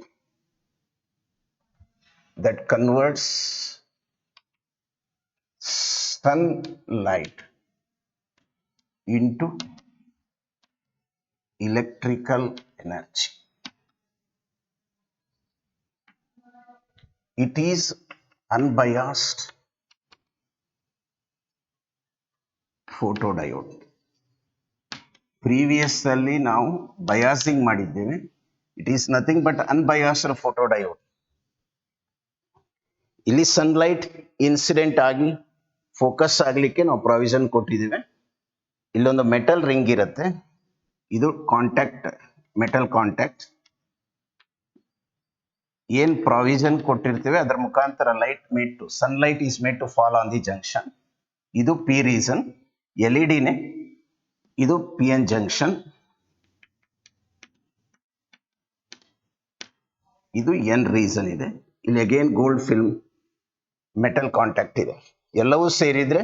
that converts sunlight into electrical energy. It is unbiased photodiode. Previous ಅಲ್ಲಿ ನಾವು biasing ಮಾಡಿದ್ದೇವೆ. It is nothing but unbiased photodiode. ಇಲ್ಲಿ sunlight incident ಆಗಿ focus ಆಗ್ಲಿಕ್ಕೆ ನಾವು provision ಕೊಟ್ಟಿದ್ದೇವೆ. ಇಲ್ಲೊಂದು metal ring ಇರುತ್ತೆ, ಇದು ಕಾಂಟ್ಯಾಕ್ಟ್, ಮೆಟಲ್ ಕಾಂಟ್ಯಾಕ್ಟ್. ಏನ್ ಪ್ರಾವಿಷನ್ ಕೊಟ್ಟಿರ್ತೇವೆ ಅದರ ಮುಖಾಂತರ light made to sunlight is made to fall on the junction. ಇದು ಪಿ ರೀಸನ್, ಎಲ್ಇಡಿನೇ. ಇದು ಪಿ ಎನ್ ಜಂಕ್ಷನ್, ಇದು ಎನ್ ರೀಸನ್ ಇದೆ. ಇಲ್ಲಿ again gold film metal contact ಇದೆ. ಎಲ್ಲವೂ ಸೇರಿದ್ರೆ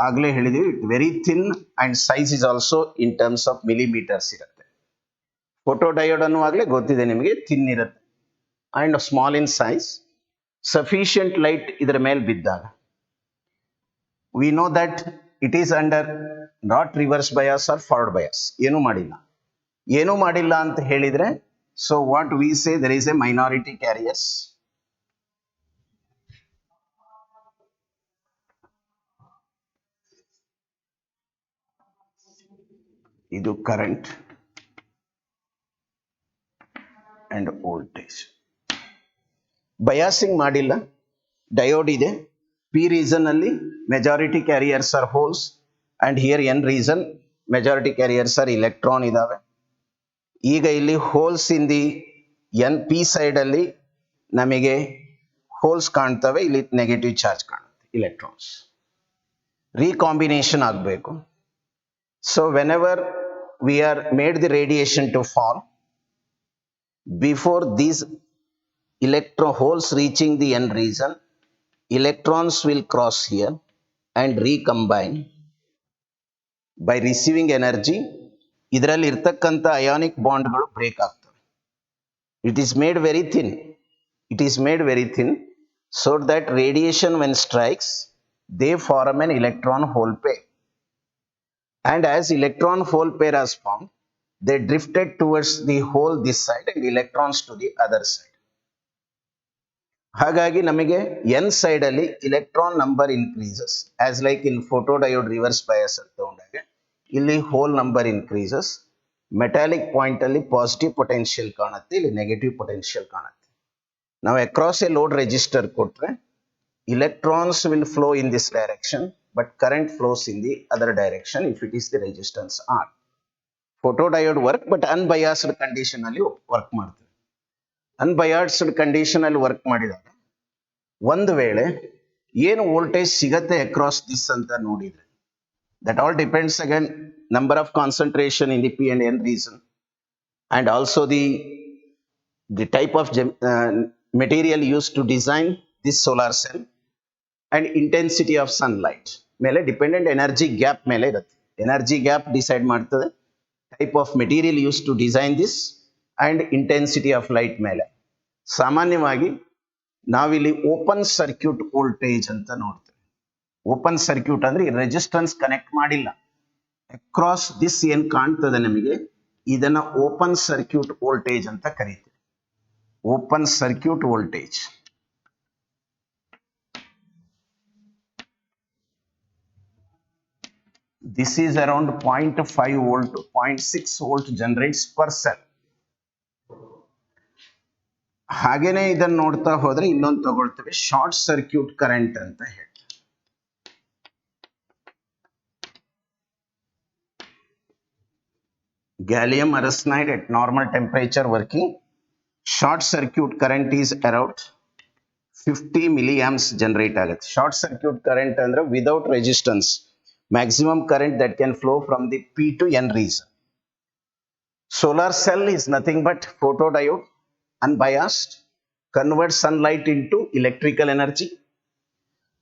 ಆಗ್ಲೇ ಹೇಳಿದೀವಿ very thin and size is also in terms of millimeters ಇರುತ್ತೆ. ಫೋಟೋ ಡಯೋಡ್ ಅನ್ನುವಾಗಲೇ ಗೊತ್ತಿದೆ ನಿಮಗೆ, ಥಿನ್ ಇರುತ್ತೆ and small in size. Sufficient light ಇದರ ಮೇಲೆ ಬಿದ್ದಾಗ we know that it is under not reverse bias or forward bias. ಏನೂ ಮಾಡಿಲ್ಲ ಅಂತ ಹೇಳಿದ್ರೆ, so what we say there is a minority carriers. ಇದು ಕರೆಂಟ್ ಅಂಡ್ ವೋಲ್ಟೇಜ್. ಬಯಾಸಿಂಗ್ ಮಾಡಿಲ್ಲ, diode ಇದೆ. ಪಿ ರೀಸನ್ ಅಲ್ಲಿ majority carriers are holes and here N region majority carriers are electron ಇದಾವೆ. ಈಗ ಇಲ್ಲಿ holes in the N P side ಅಲ್ಲಿ ನಮಗೆ holes ಕಾಣ್ತವೆ, ಇಲ್ಲಿ ನೆಗೆಟಿವ್ ಚಾರ್ಜ್ ಕಾಣುತ್ತೆ, ಇಲೆಕ್ಟ್ರಾನ್ಸ್. ರೀಕಾಂಬಿನೇಷನ್ ಆಗಬೇಕು. So whenever we are made the radiation to fall, before these electron holes reaching the n region, electrons will cross here and recombine by receiving energy. ಇದರಲ್ಲಿ ಇರ್ತಕ್ಕಂಥ ionic ಬಾಂಡ್ಗಳು break ಆಗ್ತವೆ. It is made very thin. It is made very thin so that radiation when strikes, they form an electron hole pair. And as electron hole pair has formed, they drifted towards the hole this side and electrons to the other side. ಹಾಗಾಗಿ ನಮಗೆ n side ಅಲ್ಲಿ electron number increases as like in photodiode reverse bias ಅಂತ ತಗೊಂಡಾಗ ಇಲ್ಲಿ hole number increases, metallic point ಅಲ್ಲಿ positive potential ಕಾಣುತ್ತೆ, ಇಲ್ಲಿ negative potential ಕಾಣುತ್ತೆ. ನಾವು ಅಕ್ರಾಸ್ ಎ ಲೋಡ್ ರೆಜಿಸ್ಟರ್ ಕೊಟ್ರೆ electrons will flow in this direction but current flows in the other direction if it is the resistance R. Photodiode work but unbiased condition ಅಲ್ಲಿ work ಮಾಡ್ತದೆ. Unbiased condition ಅಲ್ಲಿ work ಮಾಡಿದಾಗ ಒಂದು ವೇಳೆ ಏನು voltage ಸಿಗತ್ತೆ across this ಅಂತ ನೋಡಿದ್ರೆ, that all depends again number of concentration in the P and N reason and also the type of material used to design this solar cell and intensity of sunlight ಮೇಲೆ dependent energy gap ಮೇಲೆ ಇರುತ್ತೆ. Energy gap decide ಮಾಡ್ತದೆ type of material use to design this and intensity of light ಮೇಲೆ. ಸಾಮಾನ್ಯವಾಗಿ ನಾವಿಲ್ಲಿ open circuit voltage ಅಂತ ನೋಡ್ತೇವೆ. Open circuit ಅಂದ್ರೆ ಈ ರೆಸಿಸ್ಟೆನ್ಸ್ ಕನೆಕ್ಟ್ ಮಾಡಿಲ್ಲ, ಅಕ್ರಾಸ್ ದಿಸ್ ಏನ್ ಕಾಣ್ತದೆ ನಮಗೆ, ಇದನ್ನ ಓಪನ್ ಸರ್ಕ್ಯೂಟ್ ವೋಲ್ಟೇಜ್ ಅಂತ ಕರೀತೀವಿ. Open circuit voltage. This is around 0.5 volt to 0.6 volt generates per cell. ಹಾಗೇನೆ ಇದನ್ನ ನೋಡ್ತಾ ಹೋದ್ರೆ ಇನ್ನೊಂದು ತಗೊಳ್ತೇವೆ, ಶಾರ್ಟ್ ಸರ್ಕ್ಯೂಟ್ ಕರೆಂಟ್ ಅಂತ ಹೇಳಿ. Gallium arsenide at normal temperature working, short circuit current is around 50 milliamps generate ಆಗುತ್ತೆ. ಶಾರ್ಟ್ ಸರ್ಕ್ಯೂಟ್ ಕರೆಂಟ್ ಅಂದ್ರೆ without resistance maximum current that can flow from the P to N region. Solar cell is nothing but photodiode, unbiased, converts sunlight into electrical energy,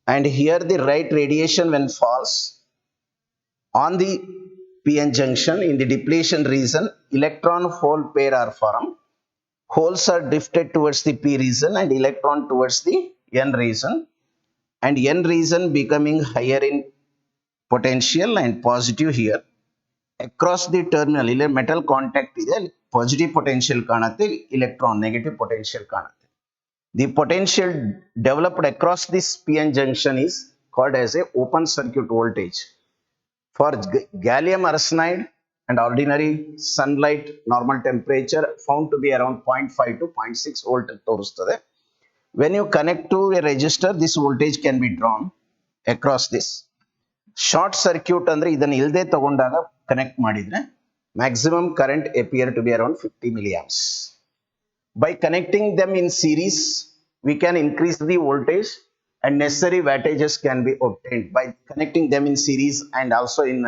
and here the right radiation when falls on the PN junction in the depletion region, electron hole pair are formed, holes are drifted towards the P region and electron towards the N region, and N region becoming higher in potential and positive here. Across the terminal ಇಲ್ಲಿ metal contact ಇದೆ, positive potential ಕಾಣುತ್ತೆ, electron negative potential ಕಾಣುತ್ತೆ. The potential developed across this PN junction is called as a open circuit voltage. For gallium arsenide and ordinary sunlight normal temperature found to be around 0.5 to 0.6 volt ತೋರಿಸ್ತದೆ. When you connect to a resistor, this voltage can be drawn across this. Short circuit ಅಂದ್ರೆ ಇದನ್ನ ಇಲ್ಲದೆ ತಗೊಂಡಾಗ connect ಮಾಡಿದ್ರೆ maximum current appear to be around 50 milliamps. By connecting them in series, we can increase the voltage and necessary wattages can be obtained by connecting them in series and also in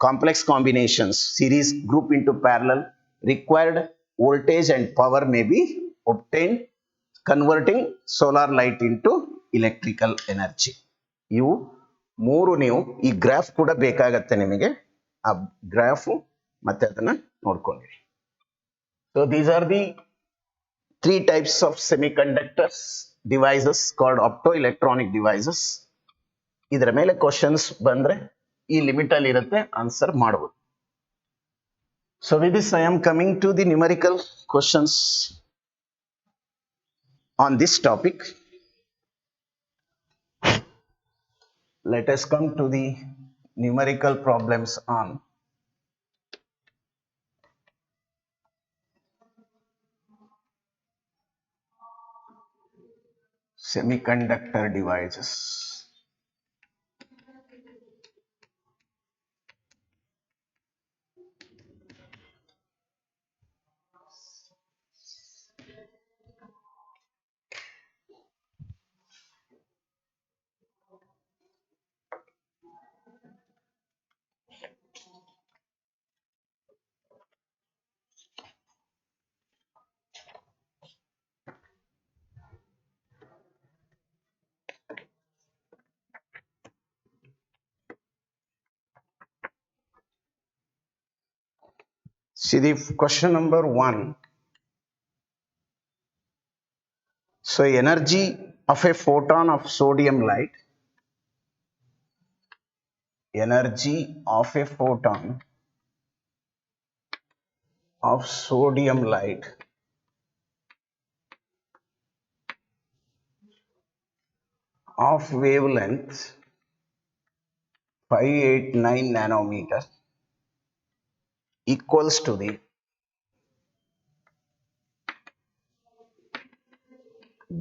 complex combinations. Series group into parallel, required voltage and power may be obtained, converting solar light into electrical energy. ಇವು ಮೂರು ನೀವು ಈ graph ಕೂಡ ಬೇಕಾಗತ್ತೆ ನಿಮಗೆ, ಆ graph ಮತ್ತೆ ಅದನ್ನ ನೋಡ್ಕೊಂಡಿರಿ. So these are the three types of semiconductors devices called optoelectronic devices. ಇದರ ಮೇಲೆ ಕ್ವಶನ್ಸ್ ಬಂದ್ರೆ ಈ ಲಿಮಿಟ್ ಅಲ್ಲಿ ಇರುತ್ತೆ, ಆನ್ಸರ್ ಮಾಡಬಹುದು. So with this I am coming to the numerical questions on this topic. Let us come to the numerical problems on semiconductor devices. See the question number 1. So energy of a photon of sodium light, energy of a photon of sodium light of wavelength 589 nanometer equals to the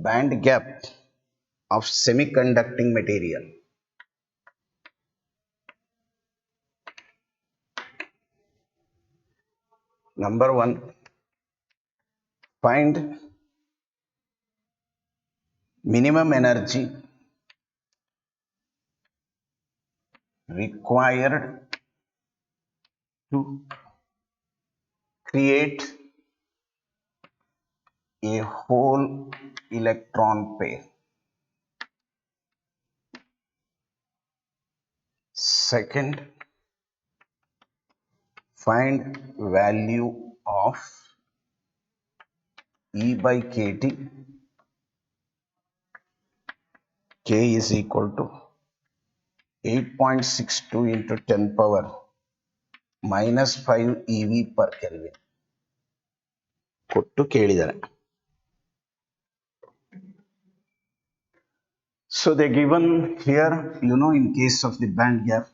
band gap of semiconducting material. Number 1, find minimum energy required to create a whole electron pair. Second, find value of E by kT. K is equal to 8.62 into 10 power minus 5 EV per Kelvin. ಕೊಟ್ಟು ಕೇಳಿದ್ದಾರೆ. So they given here, in case of the band gap,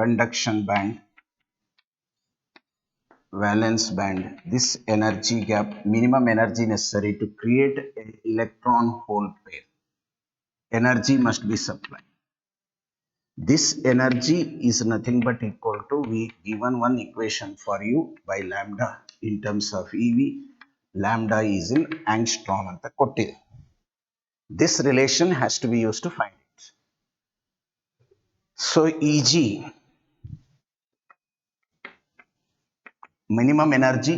conduction band, valence band, this energy gap, minimum energy necessary to create an electron hole pair. Energy must be supplied. This energy is nothing but equal to, we given one equation for you by lambda in terms of EV. Lambda is in angstrom anta kottide. This relation has to be used to find it. So EG, minimum energy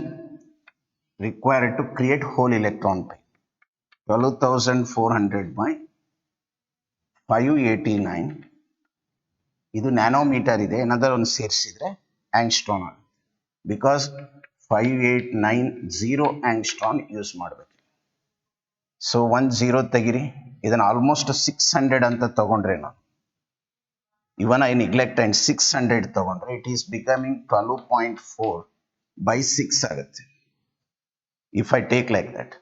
required to create whole electron pair, 12,400 by 589. ಇದು nanometre ಇದೆ, ಏನಾದರೂ ಒಂದು ಸೇರಿಸಿದ್ರೆ ಆಂಗ್ಸ್ಟ್ರಾನ್ ಆಗುತ್ತೆ. Because 5890 ಆಂಗ್ಸ್ಟ್ರಾನ್ use ಮಾಡಬೇಕು. So 10 ತೆಗಿರಿ, ಇದನ್ನು almost 600 ಅಂತ ತಗೊಂಡ್ರೆ ನಾನು, ಇವನ್ ಐ ನೆಗ್ಲೆಕ್ಟ್ ಅಂಡ್ 600 ತಗೊಂಡ್ರೆ ಇಟ್ ಈಸ್ ಬಿಕಮಿಂಗ್ 12.4 by 6 ಆಗುತ್ತೆ. If I take like that,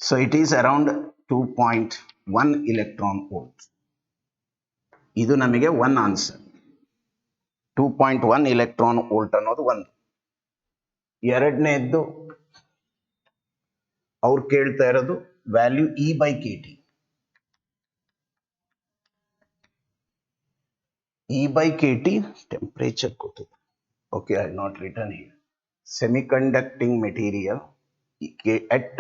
so it is around 2.1 electron volt. ಇದು ನಮಗೆ ಒನ್ ಆನ್ಸರ್. 2.1 electron volt ಅನ್ನೋದು ಒಂದು. ಎರಡನೇದ್ದು ಅವ್ರು ಕೇಳ್ತಾ ಇರೋದು value E by kT. E by kT temperature ಕೊಟ್ಟಿದೆ. Okay, I not return here. Semiconducting material at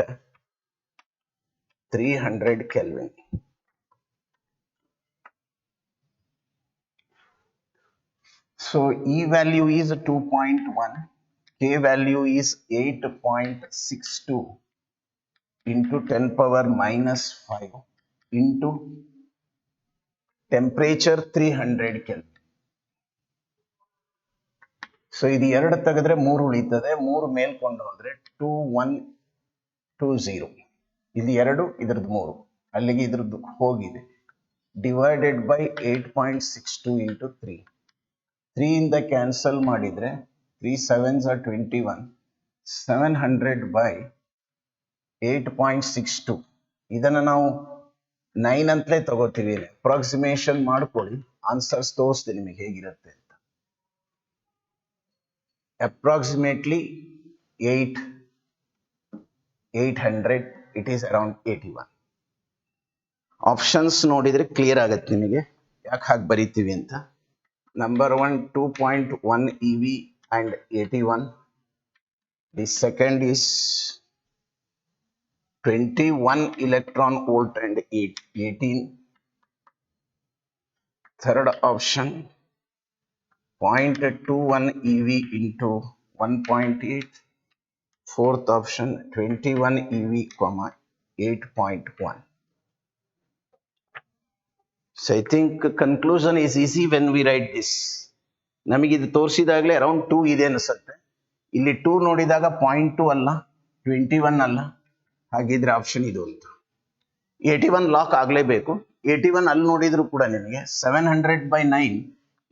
300 Kelvin. So E value is 2.1, K value is 8.62 into 10 power minus 5 into temperature 300 Kelvin. So ಇದು ಎರಡು ತೆಗೆದ್ರೆ 3 ಉಳಿತದೆ, 3 ಮೇಲ್ಕೊಂಡು ಹೋದ್ರೆ 2120. ಇಲ್ಲಿ 2, ಇದ್ರದ್ದು 3, ಅಲ್ಲಿಗೆ ಇದ್ರದ್ದು ಹೋಗಿದೆ. Divided by 8.62 into 3. 3 ಇಂದ ಕ್ಯಾನ್ಸಲ್ ಮಾಡಿದ್ರೆ 3 7s are 21. 700 by 8.62. ಇದನ್ನು ನಾವು 9 ಅಂತಲೇ ತಗೋತೀವಿ. ಅಪ್ರಾಕ್ಸಿಮೇಷನ್ ಮಾಡ್ಕೊಳ್ಳಿ, ಆನ್ಸರ್ಸ್ ತೋರಿಸ್ತೀನಿ ನಿಮಗೆ ಹೇಗಿರುತ್ತೆ ಅಂತ. Approximately 800, it is around 81. Options ನೋಡಿದ್ರೆ ಕ್ಲಿಯರ್ ಆಗತ್ತೆ ನಿಮಗೆ ಯಾಕೆ ಹಾಗೆ ಬರೀತೀವಿ ಅಂತ. Number 1, 2.1 EV and 81. The second is 21 electron volt and 18. Third option 0.21 EV into 1.8. Fourth option 21 EV, 8.1. So I think conclusion is easy when we write this. ನಮಗೆ ಇದು ತೋರಿಸಿದಾಗಲೇ around 2 ಇದೆ ಅನಿಸುತ್ತೆ. ಇಲ್ಲಿ 2 ನೋಡಿದಾಗ 0.2 ಅಲ್ಲ, 21 ಅಲ್ಲ, ಹಾಗಿದ್ರೆ ಆಪ್ಷನ್ ಇದು ಅಂತ. 81 ಲಾಕ್ ಆಗಲೇಬೇಕು. 81 ಅಲ್ಲಿ ನೋಡಿದ್ರು ಕೂಡ ನಿಮಗೆ 700/9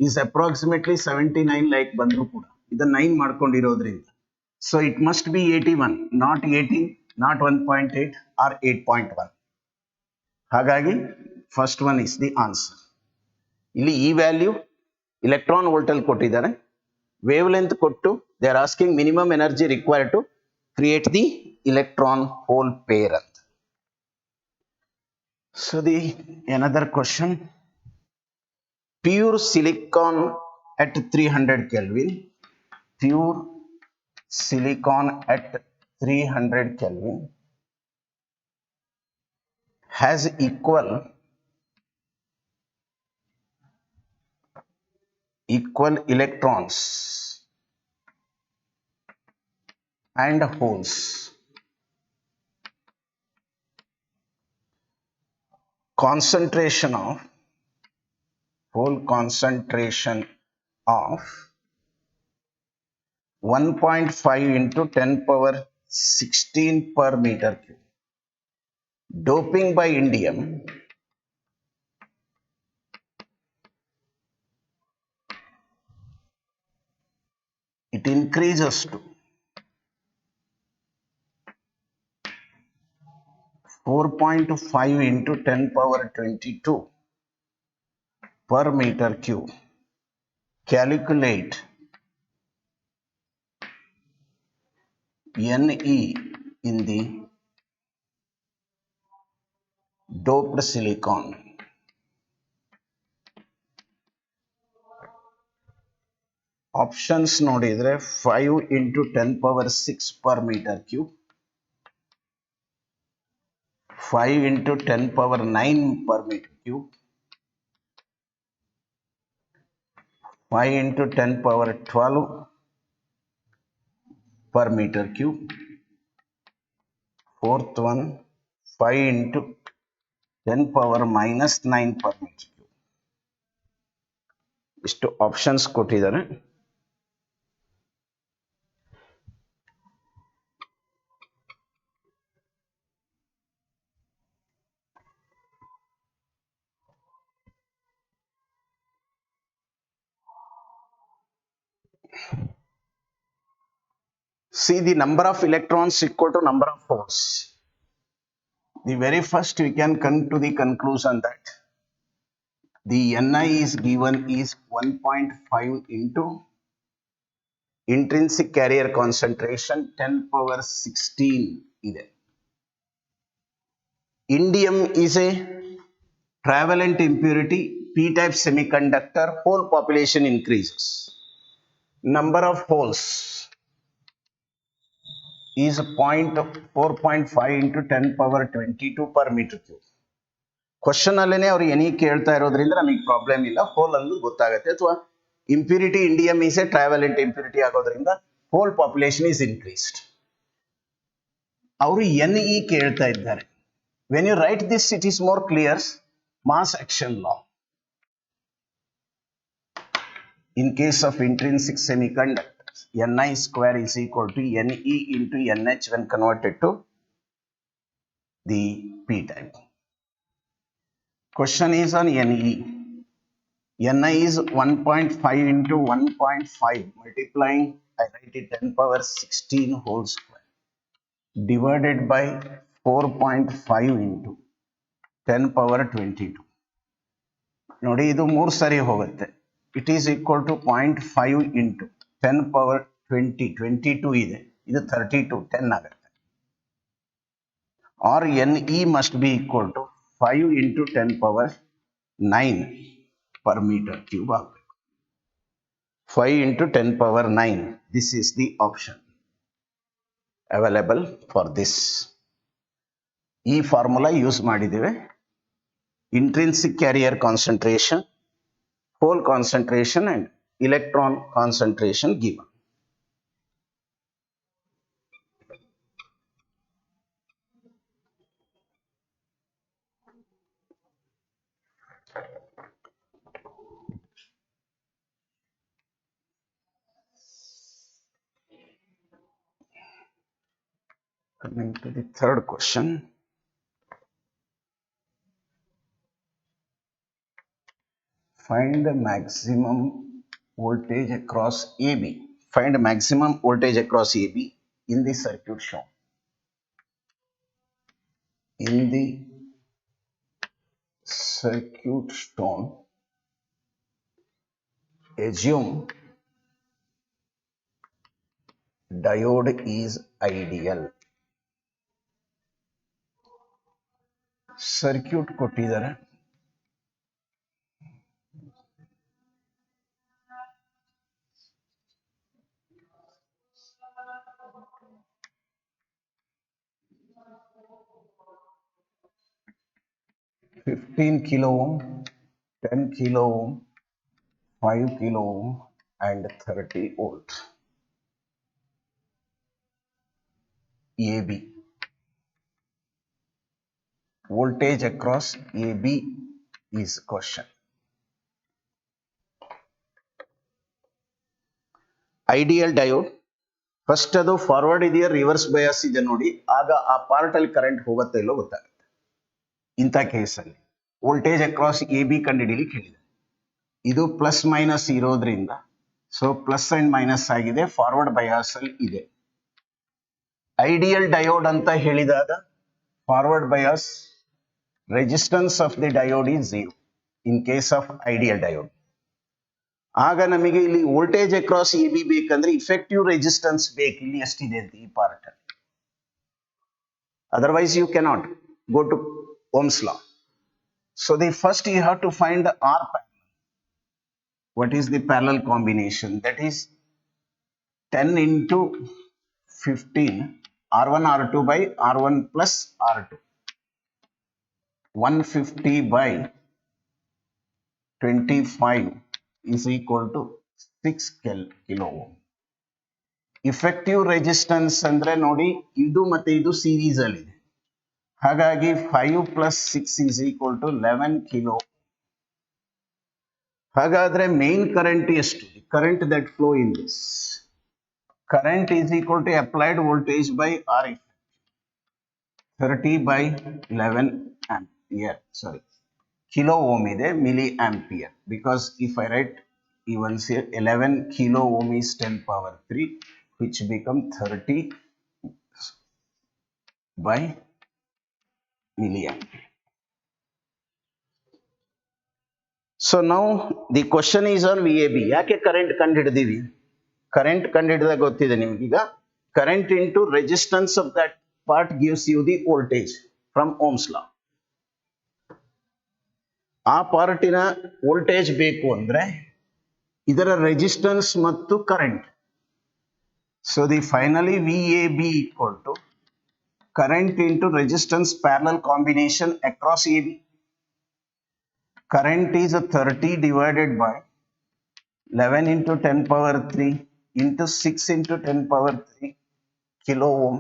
is approximately 79 ಲೈಕ್ ಬಂದ್ರು ಕೂಡ ಇದನ್ನ 9 ಮಾಡ್ಕೊಂಡಿರೋದ್ರಿಂದ so it must be 81, not 18, not 1.8 or 8.1. ಹಾಗಾಗಿ first one is the answer. ಇಲ್ಲಿ ಈ ವ್ಯಾಲ್ಯೂ ಇಲೆಕ್ಟ್ರಾನ್ ವೋಲ್ಟ್ ಅಲ್ಲಿ ಕೊಟ್ಟಿದ್ದಾರೆ, ವೇವ್ ಲೆಂತ್ ಕೊಟ್ಟು they are asking minimum energy required to create the electron hole pair ಅಂತ. So the another question, pure silicon at 300 Kelvin, pure silicon at 300 Kelvin has equal electrons and holes. Concentration of whole concentration of 1.5 into 10 power 16 per meter cube. Doping by indium it increases to 4.5 into 10 power 22 per meter cube. Calculate Ne in the doped silicon. Options ನೋಡಿದ್ರೆ 5 into 10 power 6 per meter cube, 5 into 10 power 9 per meter cube, 5 into 10 power 12 per meter cube, fourth one 5 into 10 power minus 9 per meter cube. ಇಷ್ಟು options ಕೊಟ್ಟಿದ್ದಾರೆ. See, the number of electrons equal to number of holes. The very first we can come to the conclusion that the Ni is given is 1.5 into intrinsic carrier concentration 10 power 16 ಇದೆ. Indium is a prevalent impurity, p-type semiconductor, whole population increases. Number of holes is 4.5 into 10 power 22 per meter cube. Question ಅಲ್ಲೇನೆ ಅವ್ರು any ಕೇಳ್ತಾ ಇರೋದ್ರಿಂದ ನಮಗೆ problem ಇಲ್ಲ, hole ಅಂದು ಗೊತ್ತಾಗುತ್ತೆ. ಅಥವಾ impurity indium is a trivalent impurity ಆಗೋದ್ರಿಂದ ಹೋಲ್ ಪಾಪ್ಯುಲೇಷನ್ ಈಸ್ ಇನ್ಕ್ರೀಸ್ಡ್. ಅವರು NE ಕೇಳ್ತಾ ಇದ್ದಾರೆ. When you write this it is more clear. Mass action law. In case of intrinsic semiconductors, Ni square is equal to Ne into Nh when converted to the p-type. Question is on Ne. Ni is 1.5 into 1.5 multiplying, I write it 10 power 16 whole square divided by 4.5 into 10 power 22. ನೋಡಿ ಇದು 3 ಸರಿ ಹೋಗುತ್ತೆ. It is equal to 0.5 into 10 power 20, 22 ಇದೆ, ಇದು 32, 10 ಆಗುತ್ತೆ. Or Ne must be equal to 5 into 10 power 9 per meter cube ಆಗಬೇಕು. 5 into 10 power 9. This is the option available for this. ಈ formula use ಮಾಡಿದ್ದೇವೆ. Intrinsic carrier concentration, hole concentration and electron concentration given. Coming to the third question. Find the maximum voltage across AB. Find maximum voltage across AB in the circuit shown. In the circuit shown, assume diode is ideal. Circuit ಕೊಟ್ಟಿದ್ದಾರೆ. $15 kilo ohm, 10 kilo ohm, 5 kilo ohm and 30 volt. AB. Voltage across AB is question. Ideal diode. First ಅದು forward ಇದೆಯಾ reverse bias ಇದೆ ನೋಡಿ, ಆಗ ಆ part ಅಲ್ಲಿ current ಹೋಗುತ್ತೆ ಇಲ್ಲೋ ಗೊತ್ತಾಗುತ್ತೆ. ಇಂಥ ಕೇಸಲ್ಲಿ ವೋಲ್ಟೇಜ್ ಅಕ್ರಾಸ್ ಎ ಬಿ ಕಂಡುಹಿಡಿಯಲಿಕ್ಕೆ ಹೇಳಿದೆ. ಇದು ಪ್ಲಸ್ ಮೈನಸ್ ಇರೋದ್ರಿಂದ ಸೊ ಪ್ಲಸ್ ಅಂಡ್ ಮೈನಸ್ ಆಗಿದೆ, ಫಾರ್ವರ್ಡ್ ಬಯಾಸ್ ಅಲ್ಲಿ ಇದೆ. ಐಡಿಯಲ್ ಡಯೋಡ್ ಅಂತ ಹೇಳಿದಾಗ forward bias resistance of the diode is 0 in case of ideal diode. ಆಗ ನಮಗೆ ಇಲ್ಲಿ ವೋಲ್ಟೇಜ್ ಅಕ್ರಾಸ್ ಎ ಬಿ ಬೇಕಂದ್ರೆ ಇಫೆಕ್ಟಿವ್ ರೆಸಿಸ್ಟೆನ್ಸ್ ಬೇಕು. ಇಲ್ಲಿ ಎಷ್ಟಿದೆ ಅಂತ ಈ ಪಾರ್ಟ್ ಅಲ್ಲಿ, otherwise you cannot go to Ohm's law. So the first you have to find the R parallel. What is the parallel combination? That is 10 into 15 R1 R2 by R1 plus R2, 150 by 25 is equal to 6 kilo ohm. Effective resistance ಅಂದ್ರೆ ನೋಡಿ ಇದು ಮತ್ತೆ ಇದು series ಅಲ್ಲಿ ಇದೆ, ಹಾಗಾಗಿ 5 plus 6 is equal to 11 kilo. ಹಾಗಾದ್ರೆ main current ಎಷ್ಟು? Current that flow in this current is equal to applied voltage by R, 30 by 11 ampere, sorry kilo ohm ಇದೆ, milli ampere, because if I write even say 11 kilo ohm is 10 power 3 which become 30 by milliampere. So now the question is on VAB. ಯಾಕೆ current ಕಂಡು ಹಿಡಿದೀವಿ? Current ಕಂಡು ಹಿಡಿದಾಗ ಗೊತ್ತಿದೆ ನಿಮ್ಗೀಗ, current into resistance of that part gives you the voltage from Ohm's law. ಆ ಪಾರ್ಟಿನ voltage ಬೇಕು ಅಂದ್ರೆ ಇದರ ರೆಸಿಸ್ಟೆನ್ಸ್ ಮತ್ತು current. So the finally VAB equal to current into resistance parallel combination across AB. Current is 30 divided by 11 into 10 power 3 into 6 into 10 power 3 kilo ohm.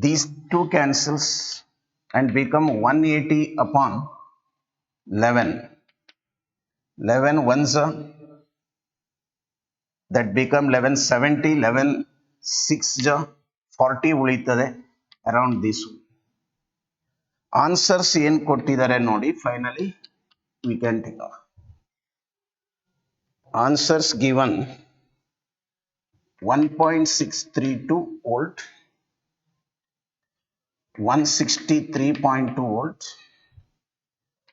These two cancels and become 180 upon 11. 11 ones are, that become 1170, 11 6 ja 40 ಉಳಿತದೆ around this. Answers ಏನ್ ಕೊಟ್ಟಿದ್ದಾರೆ ನೋಡಿ, finally we can take off. Answers given 1.632 volt, 163.2 volt,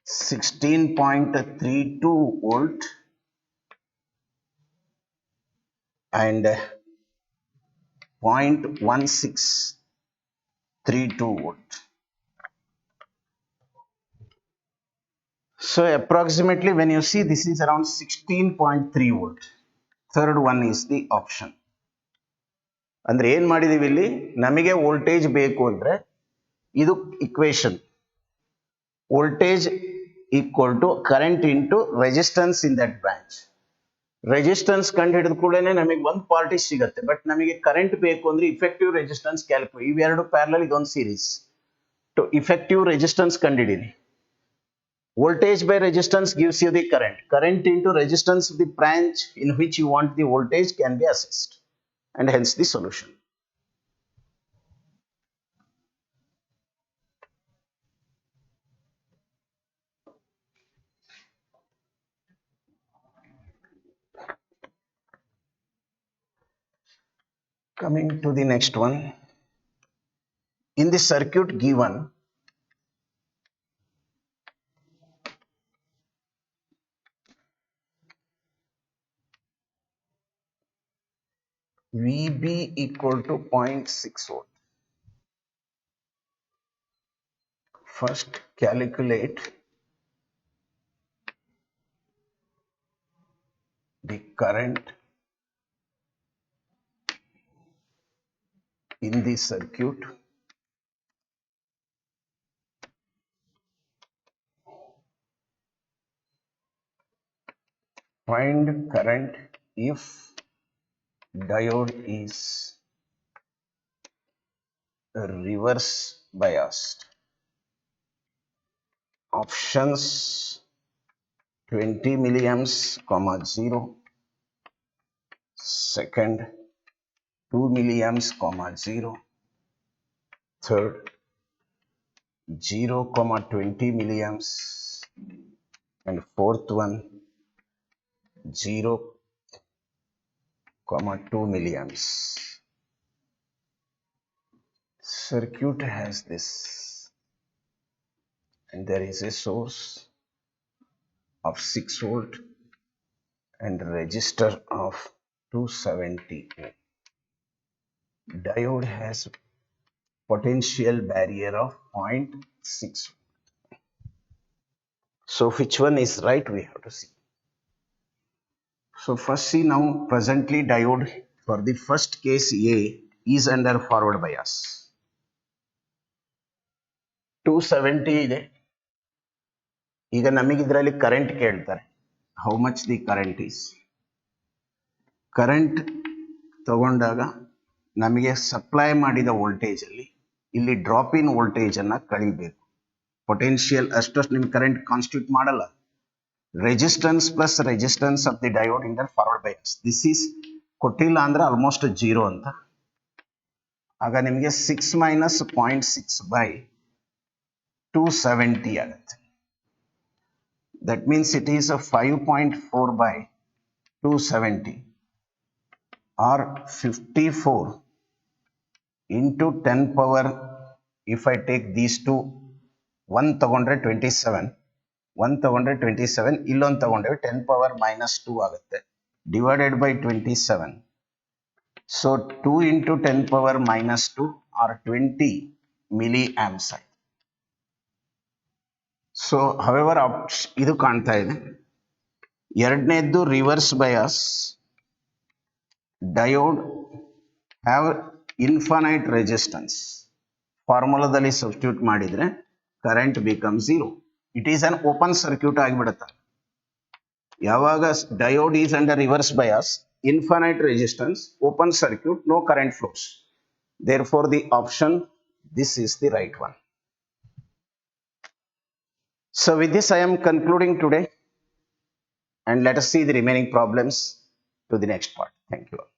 16.32 volt and 0.1632 volt. So approximately when you see this is around 16.3 volt. Third one is the option. ಅಂದ್ರೆ ಏನ್ ಮಾಡಿದೀವಿ ಇಲ್ಲಿ, ನಮಗೆ voltage ಬೇಕು ಅಂದ್ರೆ ಇದು equation, voltage equal to current into resistance in that branch. Resistance ಕಂಡು ಹಿಡಿದ ಕೂಡಲೇ ನಮಗೆ ಒಂದು ಪಾರ್ಟಿ ಸಿಗುತ್ತೆ, ಬಟ್ ನಮಗೆ ಕರೆಂಟ್ ಬೇಕು ಅಂದ್ರೆ ಇಫೆಕ್ಟಿವ್ ರೆಸಿಸ್ಟೆನ್ಸ್ ಕ್ಯಾಲ್ಕುಲೇಟ್, ಇವೆರಡು ಪ್ಯಾರಲಲ್ ಇದೊಂದು ಸೀರೀಸ್. ಟು ಇಫೆಕ್ಟಿವ್ ರೆಸಿಸ್ಟೆನ್ಸ್ ಕಂಡುಹಿಡೀರಿ. Voltage by resistance gives you the current. Current into resistance of the branch in which you want the voltage can be assessed, and hence the solution. Coming to the next one. In the circuit given, VB equal to 0.6 volt. First calculate the current in the circuit find current if diode is reverse biased. Options 20 milliamps, 0. Second 2 milliamps, 0. Third 0, 20 milliamps. And fourth one 0, 2 milliamps. Circuit has this, and there is a source of 6 volt and resistor of 270 ohm. Diode has potential barrier of 0.6. So which one is right, we have to see. So first see, now presently diode for the first case A is under forward bias. 270 ಇದೆ. ಈಗ ನಮಗೆ ಇದರಲ್ಲಿ current ಕೇಳ್ತಾರೆ, how much the current is. Current ತಗೊಂಡಾಗ ನಮಗೆ supply ಮಾಡಿದ voltage ಅಲ್ಲಿ ಇಲ್ಲಿ ಡ್ರಾಪ್ ಇನ್ ವೋಲ್ಟೇಜ್ ಅನ್ನ ಕಳಿಬೇಕು. ಪೊಟೆನ್ಷಿಯಲ್ ಅಷ್ಟು ನಿಮ್ಗೆ ಕರೆಂಟ್ ಕಾನ್ಸ್ಟಿಟ್ಯೂಟ್ ಮಾಡಲ್ಲ. Resistance plus resistance of the diode in the forward bias, this is ಕೊಟ್ಟಿಲ್ಲ ಅಂದ್ರೆ ಆಲ್ಮೋಸ್ಟ್ 0 ಅಂತ. ಆಗ ನಿಮಗೆ 6 ಮೈನಸ್ 0.6 ಬೈ 270 ಆಗುತ್ತೆ. That means it is a 5.4 by 270 or 54 into 10 power. If I take these two, 1 ತಗೊಂಡ್ರೆ 27, 1 ತಗೊಂಡ್ರೆ 27, ಇಲ್ಲೊಂದು ತಗೊಂಡ್ರೆ 10 power minus 2 ಆಗುತ್ತೆ, divided by 27. So 2 into 10 power minus 2 or 20 milliamps. So however ಇದು ಕಾಣ್ತಾ ಇದೆ. ಎರಡನೇದ್ದು reverse bias, diode have infinite resistance. ಫಾರ್ಮುಲಾದಲ್ಲಿ ಸಬ್ಸ್ಟಿಟ್ಯೂಟ್ ಮಾಡಿದ್ರೆ current become 0. It is an open circuit ಆಗಿಬಿಡುತ್ತೆ. ಯಾವಾಗ diode is under reverse bias, infinite resistance, open circuit, no current flows. Therefore the option this is the right one. So with this I am concluding today, and let us see the remaining problems to the next part. Thank you all.